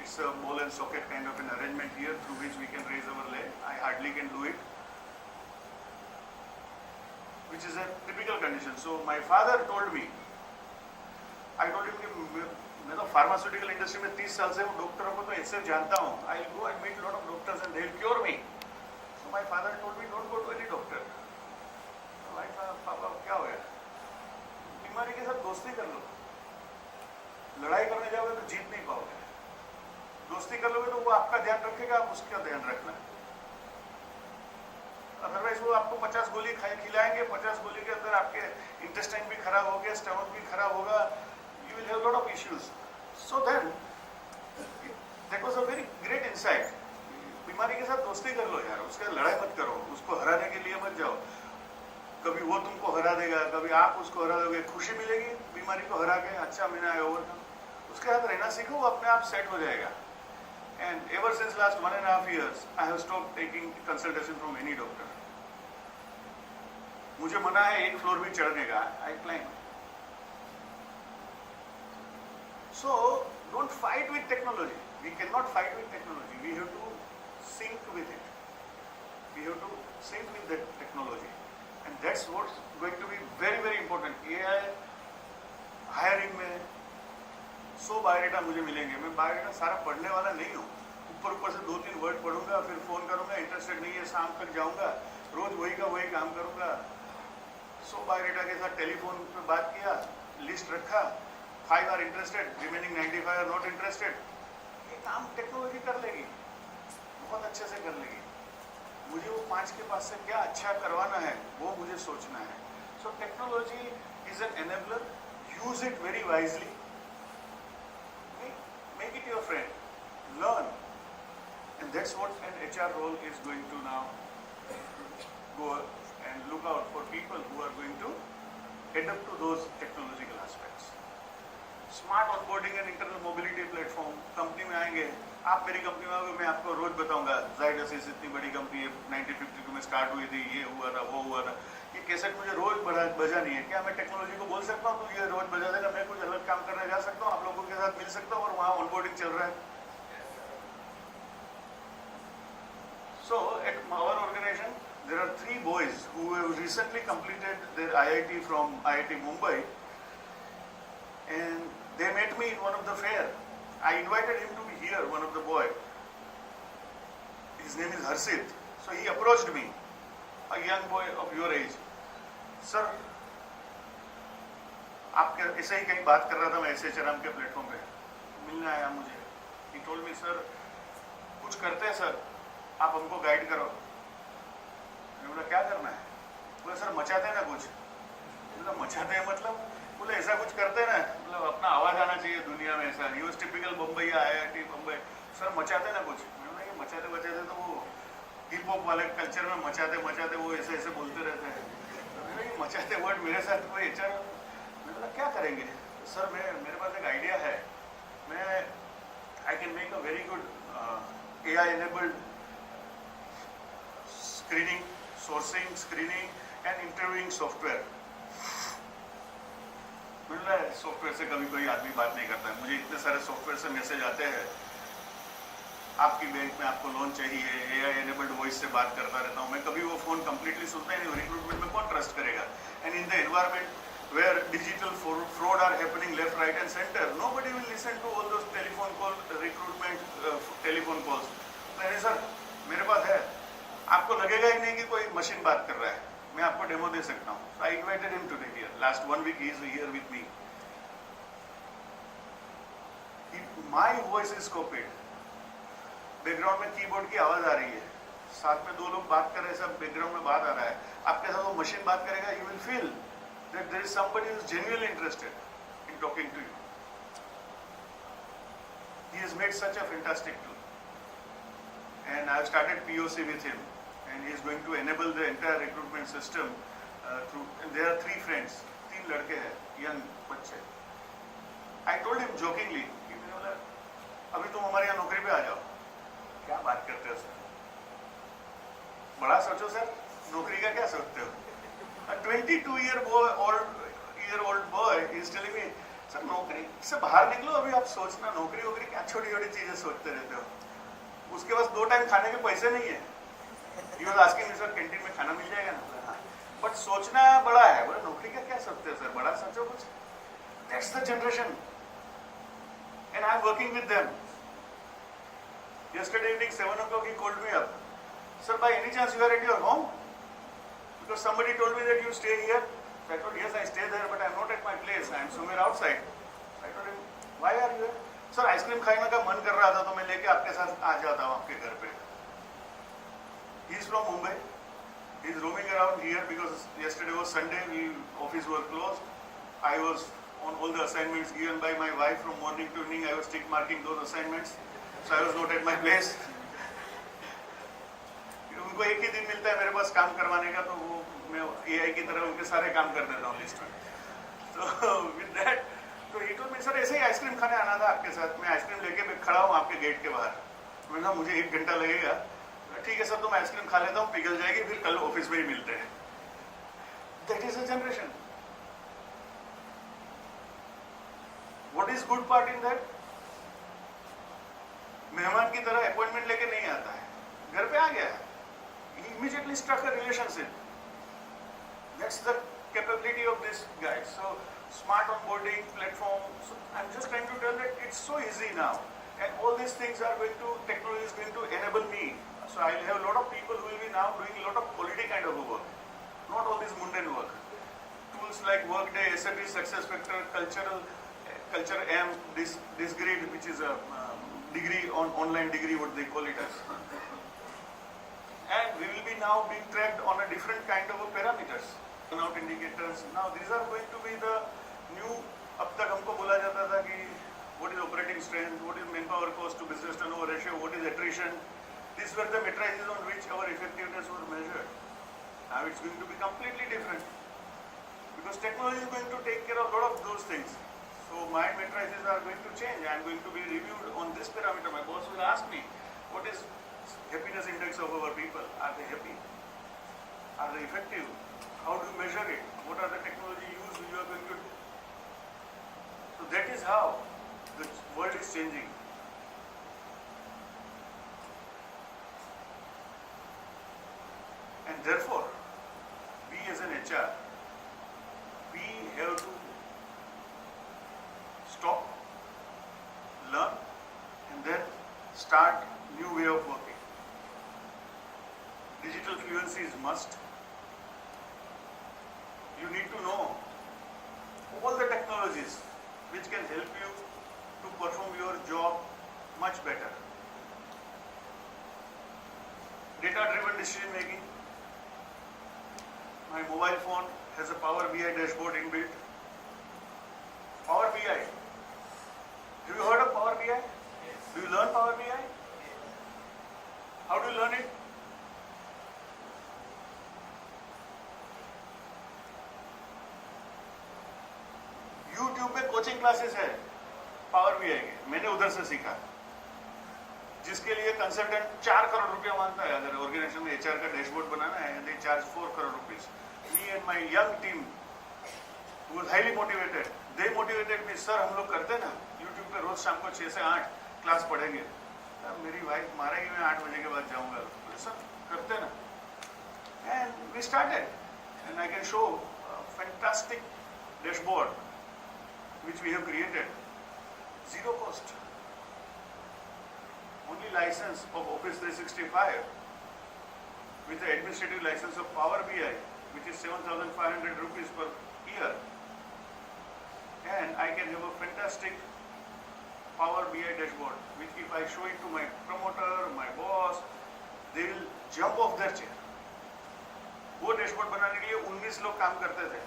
It's a ball and socket kind of an arrangement here through which we can raise our leg. I hardly can do it, which is a typical condition. So my father told me, I told him कि मैं तो pharmaceutical industry में 30 साल से हूँ, डॉक्टरों को तो ऐसे जानता हूँ. I'll go and meet lot of doctors and they'll cure me. So my father told me, don't go to any doctor. So my पापा क्या हो गया? बीमारी के साथ दोस्ती कर लो. लड़ाई करने जाओगे तो जीत नहीं पाओगे. दोस्ती कर लोगे तो वो आपका ध्यान रखेगा, आप उसका ध्यान रखना. अदरवाइज वो आपको 50 गोली खिलाएंगे, 50 गोली के अंदर आपके इंटेस्टाइन भी खराब हो गया, स्टमक भी खराब होगा. You will have a lot of issues. So then, that was a very great insight. बीमारी के साथ दोस्ती कर लो यार, उसके लड़ाई मत करो, उसको हराने के लिए मत जाओ. कभी वो तुमको हरा देगा, कभी आप उसको हरा दोगे. खुशी मिलेगी बीमारी को हरा के, अच्छा मैंने आई ओवरकम. उसके साथ रहना सीखो, वो अपने आप सेट हो जाएगा. And ever since last 1.5 years, I have stopped taking consultation from any doctor. मुझे मना है एक फ्लोर भी चढ़ने का. I climb. So don't fight with technology. We cannot fight with technology. We have to sync with it. We have to sync with that technology, and that's what's going to be very very important. AI hiring में 100 biodata मुझे मिलेंगे. मैं biodata सारा पढ़ने वाला नहीं हूँ. ऊपर से 2-3 वर्ड पढ़ूंगा, फिर फोन करूंगा, इंटरेस्टेड नहीं है, शाम तक जाऊंगा, रोज वही का वही काम करूंगा. 100 बायोडाटा के साथ टेलीफोन पे बात किया, लिस्ट रखा, 5 are interested, remaining 95 are not interested. ये काम टेक्नोलॉजी कर लेगी, बहुत अच्छे से कर लेगी. मुझे वो 5 के पास से क्या अच्छा करवाना है वो मुझे सोचना है. So technology is an enabler. Use it very wisely. Make it your friend. Learn. And that's what an HR role is going to now go and look out for people who are going to adapt to those technological aspects. Smart onboarding and internal mobility platform. Company में आएंगे, आप मेरी company में आओगे, मैं आपको रोज बताऊंगा Zydus इतनी बड़ी कंपनी है, 1952 में स्टार्ट हुई थी, ये हुआ था, वो हुआ था. ये कैसेट मुझे रोज बजानी है. क्या मैं टेक्नोलॉजी को बोल सकता हूँ तो ये रोज बजा देगा? मैं कुछ अलग काम करने जा सकता हूँ, आप लोगों के साथ मिल सकता हूँ और वहाँ ऑनबोर्डिंग चल रहा है. So at our organization there are 3 boys who have recently completed their IIT from IIT Mumbai, and they met me in one of the fair. I invited him to be here, one of the boy. His name is Harshit. So he approached me, a young boy of your age. Sir, आपके ऐसे ही कहीं बात कर रहा था मैं SHRM के platform पे, मिलने आया मुझे. He told me, sir, कुछ करते हैं सर, आप हमको गाइड करो. मैंने बोला क्या करना है? बोला सर मचाते हैं ना कुछ. बोला मचाते हैं मतलब? बोले ऐसा कुछ करते हैं ना, मतलब अपना आवाज आना चाहिए दुनिया में. ऐसा ही टिपिकल मुंबई या IIT मुंबई. सर मचाते ना कुछ. मैंने बोला ये मचाते बचाते तो वो हिप हॉप वाले कल्चर में मचाते मचाते वो ऐसे ऐसे बोलते रहते हैं. ये मचाते वर्ड मेरे साथ कोई HR. मैंने बोला क्या करेंगे? सर मेरे पास एक आइडिया है. मैं I can make a very good AI enabled screening, sourcing, screening and interviewing software. मिल रहा है सॉफ्टवेयर से कभी कोई आदमी बात नहीं करता है. मुझे इतने सारे सॉफ्टवेयर से मैसेज आते हैं, आपकी बैंक में आपको लोन चाहिए, AI enabled वॉइस से बात करता रहता हूँ मैं. कभी वो फोन कंप्लीटली सुनता ही नहीं. रिक्रूटमेंट में कौन ट्रस्ट करेगा? And in the environment where digital fraud are happening left, right and center. Nobody will listen to all those telephone call, recruitment telephone calls. नहीं सर, मेरे पास है, आपको लगेगा ही नहीं कि कोई मशीन बात कर रहा है, मैं आपको डेमो दे सकता हूँ. So I invited him today here. Last 1 week he is here with me. My voice is copied. Background में कीबोर्ड की आवाज आ रही है, साथ में 2 लोग बात कर रहे हैं, सब बैकग्राउंड में बात आ रहा है, आपके साथ वो मशीन बात करेगा. You will feel that there is somebody who is genuinely interested in talking to you. He has made such a fantastic tool, and I have started POC with him, and he is going to enable the entire recruitment system through. And there are 3 friends, 3 लड़के हैं, young बच्चे. I told him jokingly कि मैंने बोला अभी तुम हमारे यहाँ नौकरी पे आ जाओ. क्या बात करते हो सर, बड़ा सोचो सर, नौकरी का क्या सोचते हो. A 22-year-old boy is telling me, sir नौकरी से बाहर निकलो, अभी आप सोचना नौकरी वोकरी क्या छोटी छोटी चीजें सोचते रहते हो. उसके पास 2 टाइम खाने के पैसे नहीं है. He was asking me, sir canteen में खाना मिल जाएगा ना. बट सोचना बड़ा है. बोले नौकरी का क्या सोचते हो सर, बड़ा सोचो कुछ. That's the generation, and I'm working with them. Yesterday evening 7 o'clock he called me up. Sir, by any chance you are at your home? Because somebody told me that you stay here. So I told, yes, I stay there, but I am not at my place. I am somewhere outside. I told him, why are you here? Sir, ice cream खाने का मन कर रहा था तो मैं लेके आपके साथ आ जाता हूँ आपके घर पे. He is from Mumbai. He is roaming around here because yesterday was Sunday. Office were closed. I was on all the assignments given by my wife from morning to evening. I was tick marking those assignments. So I was not at my place. उनको एक ही दिन मिलता है मेरे पास काम करवाने का, तो वो मैं AI की तरह उनके सारे काम कर देता हूँ लिस्ट में. तो विद दैट, तो ही टोल्ड मी, सर ऐसे ही आइसक्रीम खाने आना था आपके साथ, मैं आइसक्रीम लेके खड़ा हूँ आपके गेट के बाहर. मैंने कहा मुझे 1 घंटा लगेगा. ठीक है सर, तो मैं आइसक्रीम खा लेता हूँ, पिघल जाएगी, फिर कल ऑफिस में ही मिलते हैं. That is a generation. What is good part in that? मेहमान की तरह अपॉइंटमेंट लेके नहीं आता है, घर पे आ गया है. He immediately struck a relationship. That's the capability of this guy. So smart onboarding platform. So I'm just trying to tell that it's so easy now, and all these things are going to, technology is going to enable me. So I'll have a lot of people who will be now doing a lot of quality kind of work, not all this mundane work. Tools like Workday, SAP SuccessFactors, Culture M, this grade, which is a degree on online degree, what they call it as. And we will be now being tracked on a different kind of parameters, burnout indicators. Now these are going to be the new. अब तक हमको बोला जाता था कि what is operating strength, what is manpower cost to business turnover ratio, what is attrition. These were the matrices on which our effectiveness was measured. Now it's going to be completely different because technology is going to take care of a lot of those things. So my matrices are going to change. I am going to be reviewed on this parameter. My boss will ask me, what is happiness index of our people? Are they happy? Are they effective? How do you measure it? What are the technology used you are going to do? So that is how the world is changing. And therefore, we as an HR, we have to stop, learn, and then start new way of working. Digital fluency is must. You need to know all the technologies which can help you to perform your job much better. Data-driven decision making. My mobile phone has a Power BI dashboard inbuilt. Power BI. Have you heard of Power BI? Yes. Do you learn Power BI? How do you learn it? YouTube पे coaching classes है power BI के, मैंने उधर से सीखा. जिसके लिए consultant 4 crore रुपया मांगता है. अगर ऑर्गेनाइजेशन में एचआर का डैशबोर्ड बनाना है, they charge 4 crore rupees. Me and my young team who was highly motivated, they motivated me. Sir हम लोग करते ना YouTube पे रोज शाम को 6 से 8 क्लास पढ़ेंगे. मेरी वाइफ मारेगी, मैं 8 बजे के बाद जाऊंगा. सर करते ना. And we started, and I can show fantastic dashboard which we have created, zero cost. Only license of Office 365 with the administrative license of Power BI, which is 7,500 rupees per year. And I can have a fantastic Power BI dashboard, which if I show it to my promoter, my boss, they will jump off their chair. वो dashboard बनाने के लिए 19 लोग काम करते थे.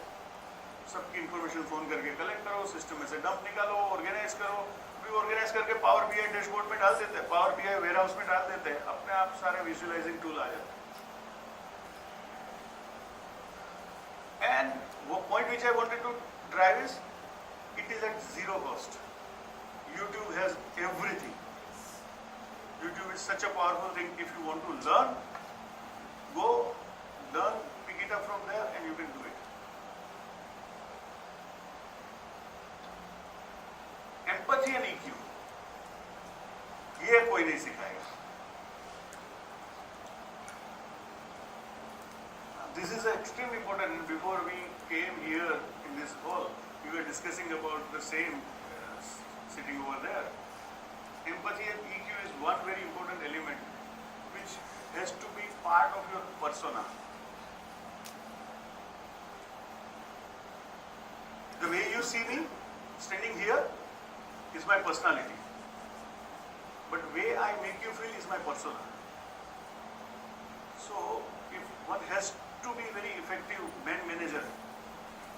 सबकी information phone करके कलेक्ट करो, सिस्टम में से डंप निकालो, ऑर्गेनाइज करो, फिर ऑर्गेनाइज करके पावर बीआई डैशबोर्ड में डाल देते, पावर बीआई वेयरहाउस में डाल देते, अपने आप सारे विजुअलाइजिंग टूल आ जाते. And वो point which I wanted to drive is, it is at zero cost. YouTube has everything. YouTube is such a powerful thing. If you want to learn, go learn, pick it up from there, and you can do it. Empathy and EQ, ये कोई नहीं सिखाएगा. This is extremely important. Before we came here in this hall, we were discussing about the same sitting over there. Empathy and EQ is one very important element which has to be part of your persona. The way you see me standing here is my personality, but way I make you feel is my persona. So if one has to be very effective manager,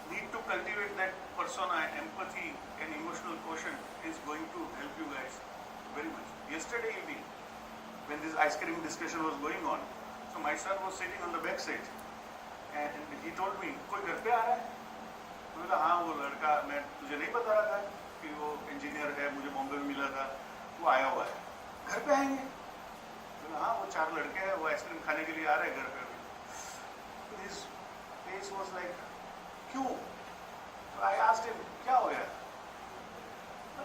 need to cultivate that persona, empathy and emotional quotient is going to help you guys very much. Yesterday evening, when this ice cream discussion was going on, so my son was sitting on the back seat and he told me, कोई घर पे आ रहा है? मैंने कहा हाँ, वो लड़का, मैं तुझे नहीं बता रहा था कि वो इंजीनियर है, मुझे बॉम्बे में मिला था, वो आया हुआ है. घर पे आएंगे? मैंने कहा हाँ, वो 4 लड़के हैं, वो आइसक्रीम खाने के लिए आ रहे हैं घर पे अभी. So his face was like, क्यों? I asked him, क्या हो गया?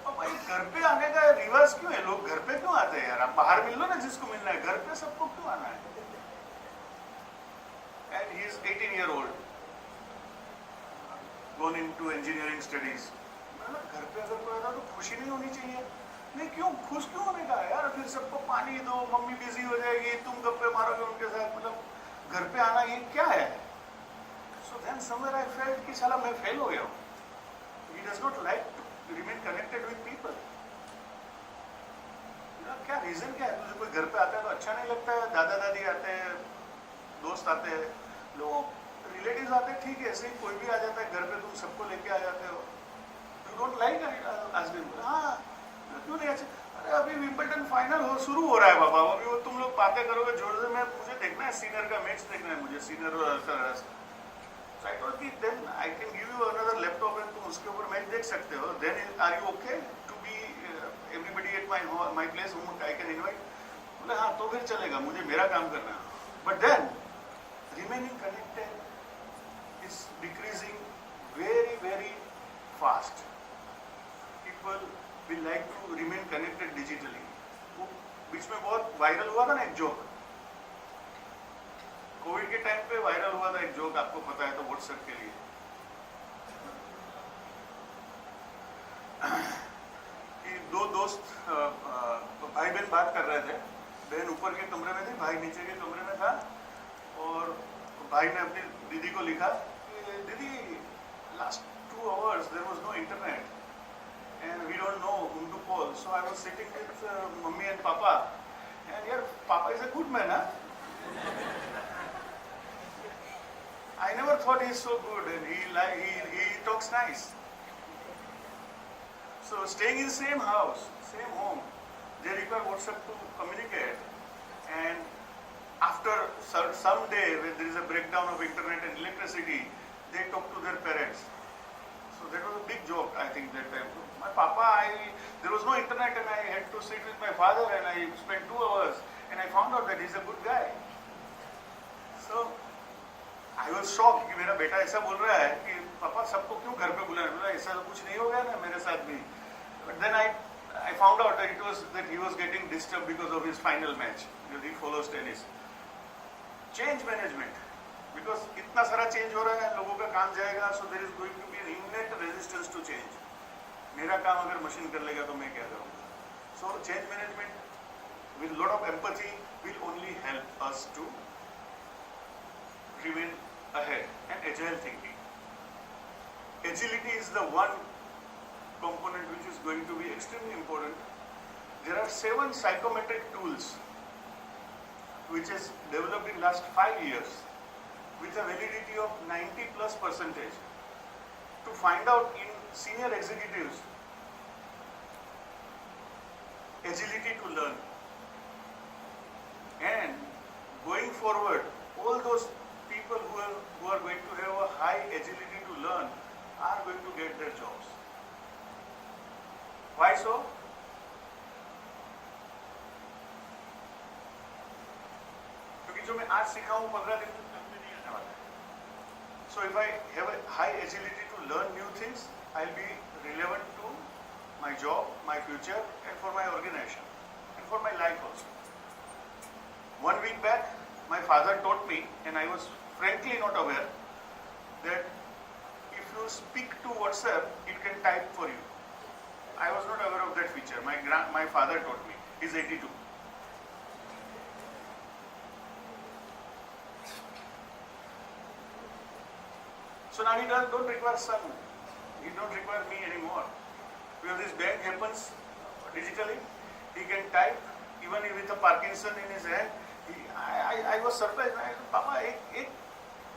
पापा ये घर पे आने का रिवर्स क्यों है? लोग घर पे क्यों आते हैं यार? आप बाहर मिल लो ना जिसको मिलना है, घर पे सबको क्यों आना है? And he is 18-year-old, gone into engineering studies. मतलब घर पे अगर कोई आता तो खुशी नहीं होनी चाहिए? नहीं, क्यों खुश क्यों होने का यार? फिर सबको पानी दो, मम्मी बिजी हो जाएगी, तुम गप्पे मारोगे उनके साथ, मतलब घर पे आना ये क्या है? So then somewhere I felt कि साला मैं फेल हो गया हूँ. He does not like to remain connected with people. क्या रीजन क्या है? तुझे कोई घर पे आता है तो अच्छा नहीं लगता है? दादा दादी आते हैं, दोस्त आते हैं, लोग रिलेटिव्स आते हैं, ठीक है, ऐसे ही कोई भी आ जाता है घर पे, तुम सबको लेके आ जाते हो. You don't like husband? हाँ, क्यों नहीं? अच्छा, अरे अभी विंबलडन फाइनल शुरू हो रहा है बाबा, अभी वो तुम लोग बातें करोगे जोर से, मैं मुझे देखना है, सीनियर का मैच देखना है मुझे, सीनियर और So I told him, then I can give you another laptop and तुम उसके ऊपर मैच देख सकते हो. Then are you okay to be everybody at my place whom I can invite? बोले हाँ, तो फिर चलेगा, मुझे मेरा काम करना है. But then remaining connected is decreasing very very fast. People will like to remain connected digitally. वो बीच में बहुत वायरल हुआ था ना एक जोक. कोविड के टाइम पे वायरल हुआ था एक जोक, आपको पता है तो व्हाट्सएप के लिए, कि 2 दोस्त भाई बहन बात कर रहे थे. बहन ऊपर के कमरे में थी, भाई नीचे के कमरे में था, और भाई ने अपनी दीदी को लिखा कि दीदी, last 2 hours there was no internet and we don't know whom to call, so I was sitting with mummy and papa, and here papa is a good man, huh? I never thought he's so good, and he talks nice. So staying in the same house, same home, they require WhatsApp to communicate. And after some day when there is a breakdown of internet and electricity, they talk to their parents. So that was a big joke, I think, that time. My papa, there was no internet and I had to sit with my father and I spent 2 hours and I found out that he's a good guy. So I was shocked कि मेरा बेटा ऐसा बोल रहा है कि पापा सबको क्यों घर पे बुलाना, बोला ऐसा तो कुछ नहीं हो गया ना मेरे साथ भी. But then I found out that he was getting disturbed because of his final match, because he follows tennis. Change management, because इतना सारा चेंज हो रहा है, लोगों का काम जाएगा, so there is going to be an innate resistance to change. मेरा काम अगर मशीन कर लेगा तो मैं क्या करूँगा? So change management with lot of empathy will only help us to remain ahead and agile thinking. Agility is the one component which is going to be extremely important. There are 7 psychometric tools which is developed in last 5 years with a validity of 90+% to find out in senior executives agility to learn. And going forward, all those people who are going to have a high agility to learn are going to get their jobs. Why so? क्योंकि जो मैं आज सीखा हूँ 15 दिन तक में नहीं आने वाला है. So if I have a high agility to learn new things, I'll be relevant to my job, my future, and for my organization, and for my life also. 1 week back, my father taught me, and I was frankly not aware, that if you speak to WhatsApp, it can type for you. I was not aware of that feature. My father taught me. He's 82. So now he don't require son. He don't require me anymore. Because this bank happens digitally. He can type even with a Parkinson in his hand. I was surprised. पापा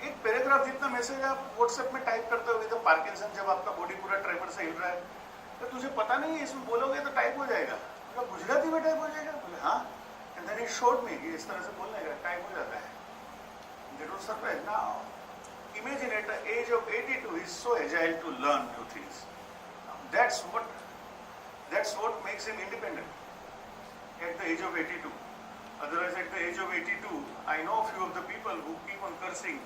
एक paragraph जितना message आप WhatsApp में type करते हो with Parkinson, जब आपका body पूरा ट्रेवर से हिल रहा है, तो तुझे पता नहीं है इसमें बोलोगे तो टाइप हो जाएगा. तो गुजराती में टाइप हो जाएगा. बोले हाँ. And then he showed me कि इस तरह से बोलने का टाइप हो जाता है. That was surprised. Now imagine at the age of 82 he is so agile to learn new things. That's what makes him independent at the age of 82. Otherwise, at the age of 82, I know a few of the people who keep on cursing.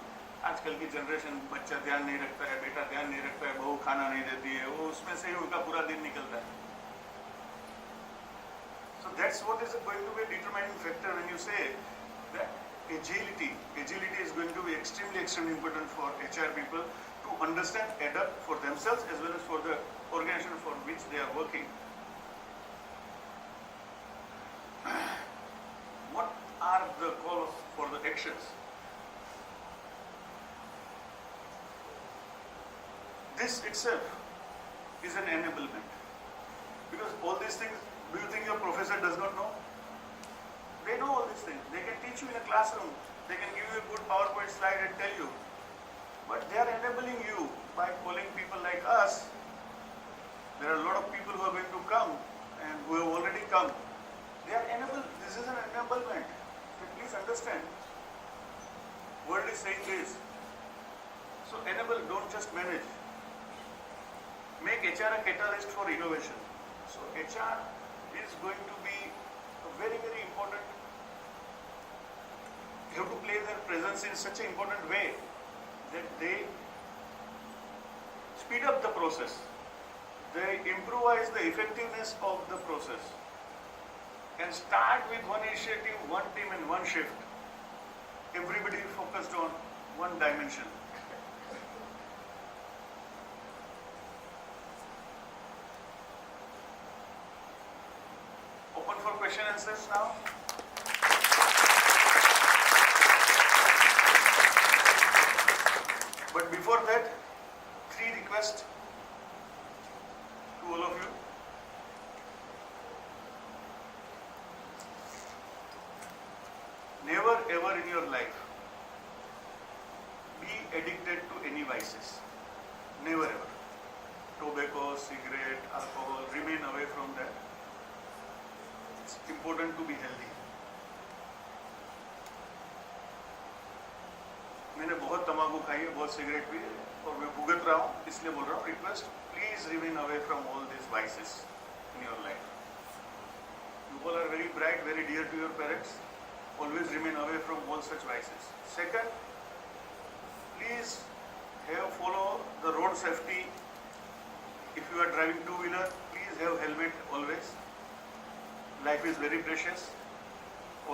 आजकल की generation बच्चा ध्यान नहीं रखता है, बेटा ध्यान नहीं रखता है, बहू खाना नहीं देती है, वो उसमें से ही उनका पूरा दिन निकलता है. So that's what is going to be a determining factor when you say that agility is going to be extremely important for HR people to understand, adapt for themselves as well as for the organization for which they are working. What are the calls for the actions? This itself is an enablement. Because all these things, do you think your professor does not know? They know all these things. They can teach you in a classroom. They can give you a good PowerPoint slide and tell you. But they are enabling you by calling people like us. There are a lot of people who are going to come and who have already come. They are enabled. This is an enablement. So please understand. World is saying this. So enable, don't just manage. Make HR a catalyst for innovation. So HR is going to be a very important. You have to play their presence in such an important way that they speed up the process. They improvise the effectiveness of the process and start with one initiative, one team and one shift. Everybody focused on one dimension. Open for question and answers now. But before that, 3 requests to all of you. Never ever in your life be addicted to any vices. Never ever. Tobacco, cigarette, alcohol, remain away from that. It's important to be healthy. मैंने बहुत तंबाकू खाई है, बहुत cigarette P है और मैं भुगत रहा हूँ, इसलिए बोल रहा हूँ, request please remain away from all this vices in your life. You all are very bright, very dear to your parents. Always remain away from all such vices. Second, please follow the road safety. If you are driving two-wheeler, please have helmet always. Life is very precious.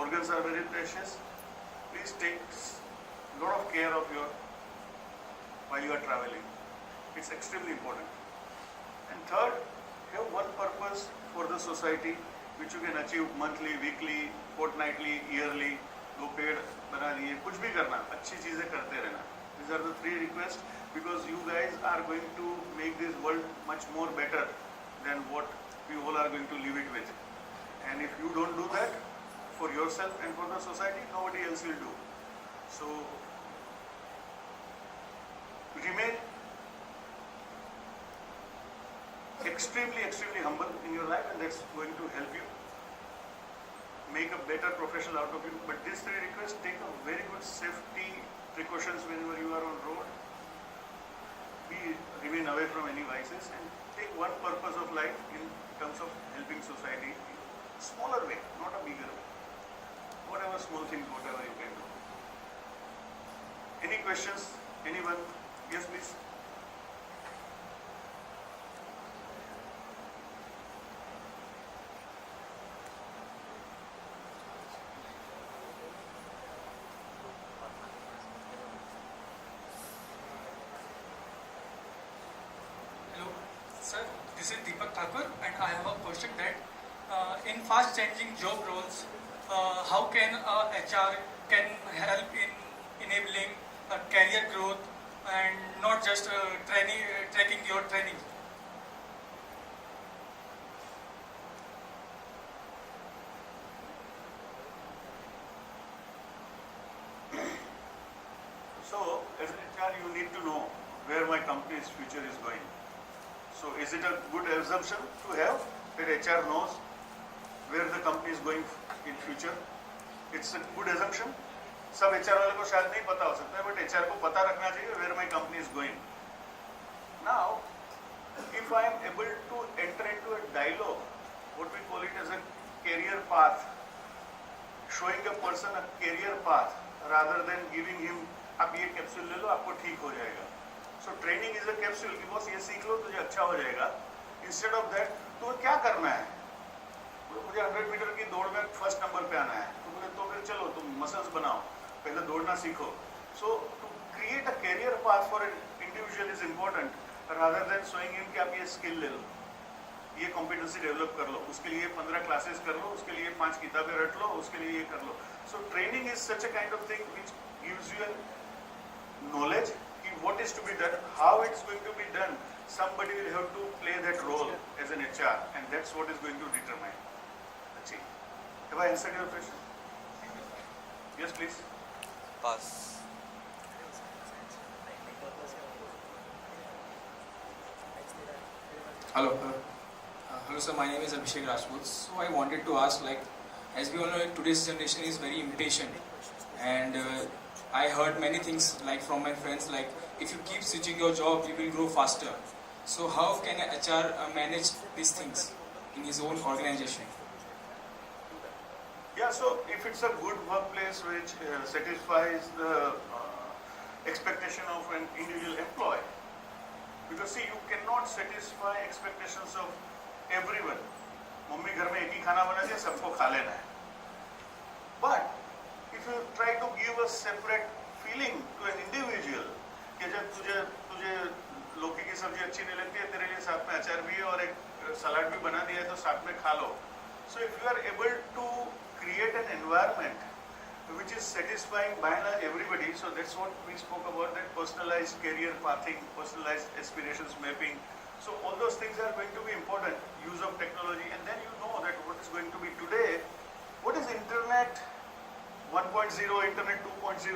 Organs are very precious. Please take lot of care of your while you are traveling. It's extremely important. And third, have one purpose for the society which you can achieve monthly, weekly, fortnightly, yearly. दो पेड़ बना दिए, कुछ भी करना, अच्छी चीजें करते रहना. These are the three requests because you guys are going to make this world much more better than what we all are going to live it with. And if you don't do that for yourself and for the society, nobody else will do. So remain extremely humble in your life, and that's going to help you make a better professional out of you. But these three requests, take a very good safety precautions whenever you are on road. Remain away from any vices and take one purpose of life in terms of helping society in a smaller way, not a bigger way. Whatever small things, whatever you can do. Any questions? Anyone? Yes, please. Sir, this is Deepak Thakur, and I have a question that in fast-changing job roles, how can HR can help in enabling career growth and not just tracking your training? So, as an HR, you need to know where my company's future is going. So is it a good assumption to have that HR knows where the company is going in future? It's a good assumption. सब HR वाले को शायद नहीं पता हो सकता है, but HR को पता रखना चाहिए where my company is going. Now, if I am able to enter into a dialogue, what we call it as a career path, showing a person a career path rather than giving him आप ये capsule ले लो आपको ठीक हो जाएगा. So training is a capsule कि boss ये सीख लो तुझे अच्छा हो जाएगा. Instead of that, तुम्हें क्या करना है? मुझे 100 मीटर की दौड़ में फर्स्ट नंबर पे आना है. तो फिर चलो तुम मसल्स बनाओ, पहले दौड़ना सीखो. So to create a career path for an individual is important rather than showing him कि आप ये skill ले लो, ये competency develop कर लो, उसके लिए 15 classes कर लो, उसके लिए 5 किताबें रट लो, उसके लिए ये कर लो. So training is such a kind of thing which gives you a knowledge what is to be done, how it's going to be done. Somebody will have to play that role as an HR, and that's what is going to determine the change. Have I answered your question? Yes, please. Pass. Hello. Hello, sir. My name is Abhishek Rajput. So I wanted to ask, like, as we all know, today's generation is very impatient, and I heard many things like from my friends, like if you keep switching your job, you will grow faster. So how can a HR manage these things in his own organization? Yeah, so if it's a good workplace which satisfies the expectation of an individual employee, because see, you cannot satisfy expectations of everyone. Mummy घर में एक ही खाना बना दिया, सबको खा लेना है. But if you try to give a separate feeling to an individual, कि जब तुझे लौकी की सब्जी अच्छी नहीं लगती है, तेरे लिए साथ में अचार भी है और एक सलाद भी बना दिया है तो साथ में खा लो. So if you are able to create an environment which is satisfying by and large everybody, so that's what we spoke about, that personalized career pathing, personalized aspirations mapping. So all those things are going to be important, use of technology, and then you know that what is going to be today, what is internet 1.0, internet 2.0,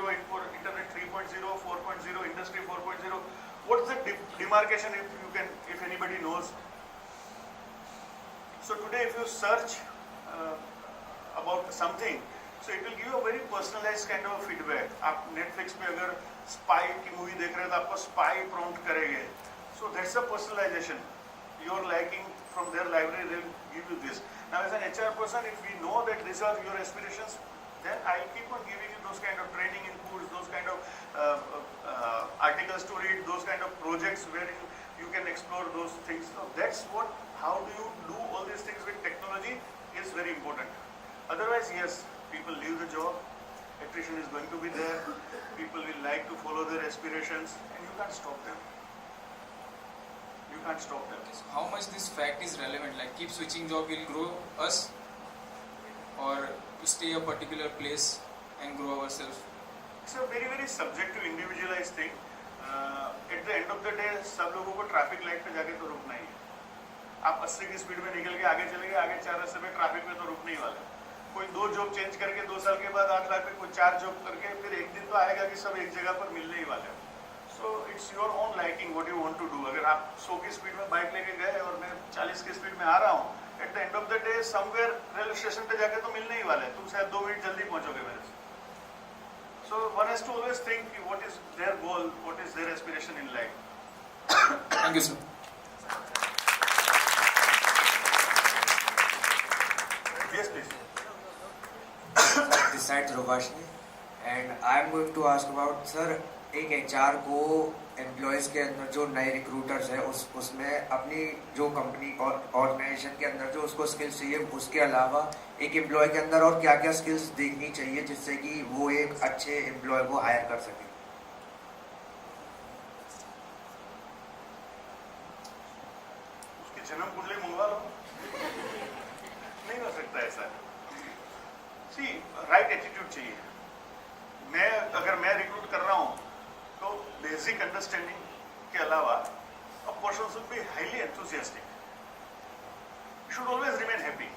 internet 3.0, 4.0, industry 4.0, what is the demarcation if anybody knows? So today if you search about something, so it will give you a very personalized kind of feedback. आप Netflix पे अगर spy की movie देख रहे हो तो आपको spy prompt करेंगे. So that's a personalization. Your liking from their library, they will give you this. Now as an HR person, if we know that these are your aspirations, then I'll keep on giving you those kind of training inputs, those kind of articles to read, those kind of projects where you can explore those things. So that's how do you do all these things with technology is very important. Otherwise, yes, people leave the job Attrition is going to be there. People will like to follow their aspirations, and you can't stop them. You can't stop them. So how much this fact is relevant? Like keep switching job will grow us, or to stay a particular place and grow ourselves? It's a very very subjective, individualized thing. At the end of the day, सब लोगों को traffic light पे जाके तो रुकना ही है. आप 80 की स्पीड में निकल के आगे चले गए, आगे 4 रास्ते पे ट्रैफिक में तो रुकने ही वाले. कोई 2 जॉब चेंज करके 2 साल के बाद 8 लाख पे कोई 4 जॉब करके फिर एक दिन तो आएगा कि सब एक जगह पर मिलने ही वाले. So it's your own liking what you want to do. अगर आप 100 की स्पीड में बाइक लेके गए और मैं 40 की स्पीड में आ रहा हूँ, at the end of the day somewhere railway station पे जाके तो मिलने ही वाले. तुम शायद 2 मिनट जल्दी पहुंचोगे मेरे से. So one has to always think what is their goal, what is their aspiration in life. Thank you, sir. Yes, please. This side Dhruvashni, and I am going to ask about sir, एक HR को employees के अंदर जो नए recruiters है उसमें अपनी जो कंपनी और ऑर्गेनाइजेशन के अंदर जो उसको स्किल्स चाहिए, उसके अलावा एक एम्प्लॉय के अंदर और क्या क्या स्किल्स देखनी चाहिए जिससे कि वो एक अच्छे एम्प्लॉय को हायर कर सके? उसकी जन्म कुंडली मंगवा लो. नहीं हो सकता ऐसा. सी राइट एटीट्यूड चाहिए. अगर मैं रिक्रूट कर रहा हूँ तो बेसिक अंडरस्टैंडिंग के अलावा a person should be highly enthusiastic. He should always remain happy.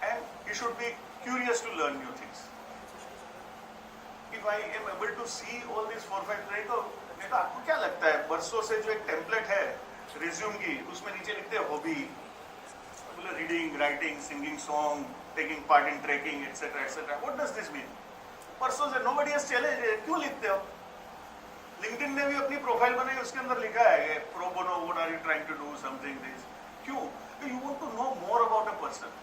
And he should be curious to learn new things. If I am able to see all these 4-5 traits, नहीं तो आपको क्या लगता है बरसों से जो एक टेम्पलेट है रिज्यूम की, उसमें नीचे लिखते हैं हॉबी, बोले reading, writing, singing song, taking part in trekking etcetera etcetera. What does this mean? परसों से nobody has challenged it. क्यों लिखते हो? लिंक्डइन ने भी अपनी प्रोफाइल बनाई, उसके अंदर लिखा है pro bono, what are you trying to do, something this. क्यों? You want to know more about a person.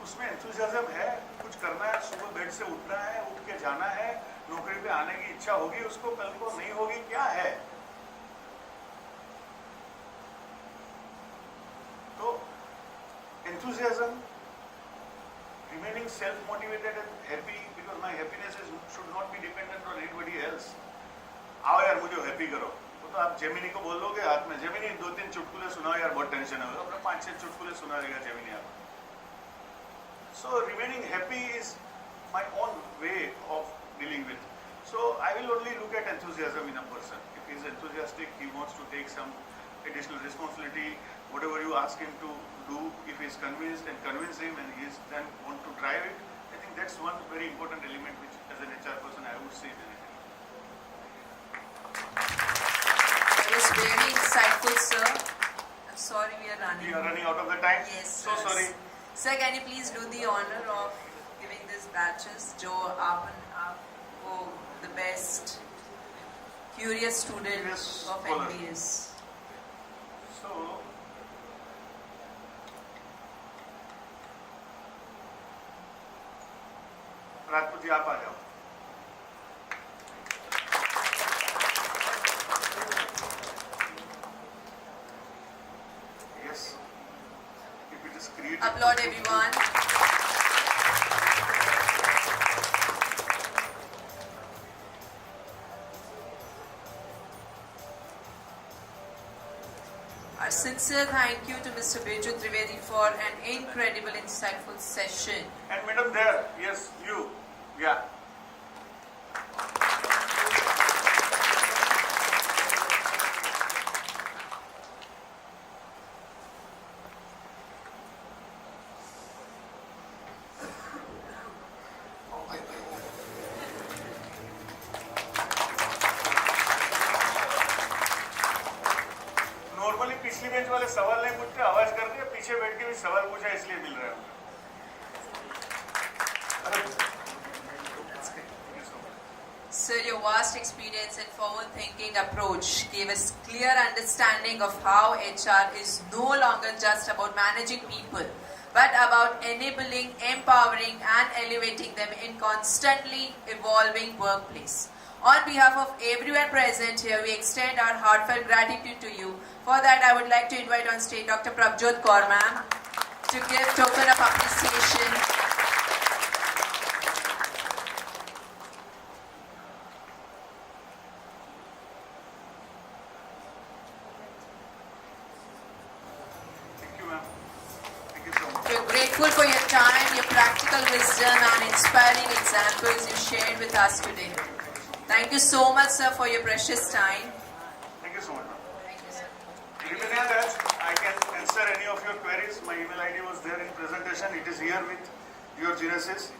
उसमें एंथुसियाज्म है, कुछ करना है, सुबह बेड से उठना है, उठ के जाना है, नौकरी पे आने की इच्छा होगी उसको, कल को नहीं होगी, क्या है? तो enthusiasm, remaining self-motivated and happy, because my happiness should not be dependent on anybody else. आओ यार मुझे हैप्पी करो, वो तो आप जेमिनी को बोल दोगे हाथ में, जेमिनी 2-3 चुटकुले सुनाओ यार, बहुत टेंशन है, अपने 5-6 चुटकुले सुना देगा जेमिनी आपको. So remaining happy is my own way of dealing with. So I will only look at enthusiasm in a person. If he is enthusiastic, he wants to take some additional responsibility, whatever you ask him to do, if he is convinced, and convince him, and he is then want to drive it. I think that's one very important element which as an HR person I would say in it. That was very insightful, sir. I'm sorry we are running. We are running out of the time. Yes, So sir. sorry. Sir, can you please do the honor of giving these badges? जो आपको the best curious student Curious of scholar. MBS. So Rajput ji आप आ जाओ. Yes. If it is creative. Applaud everyone. Our sincere thank you to Mr. Birju Trivedi for an incredible, insightful session. And madam there, yes, you, yeah. Normally पिछली bench वाले सवाल नहीं पूछते, आवाज करके पीछे बैठ के भी सवाल पूछा इसलिए मिल रहा है. Sir, your vast experience and forward-thinking approach gave us clear understanding of how HR is no longer just about managing people, but about enabling, empowering and elevating them in constantly evolving workplace. On behalf of everyone present here, we extend our heartfelt gratitude to you. For that, I would like to invite on stage Dr. Prabjot Kaur ma'am to give token of appreciation. grateful for your time, your practical wisdom and inspiring examples you shared with us today. Thank you so much, sir, for your precious time. Thank you so much, ma'am. Thank you, sir. Remaining that, I can answer any of your queries. My email ID was there in presentation. It is here with your genesis.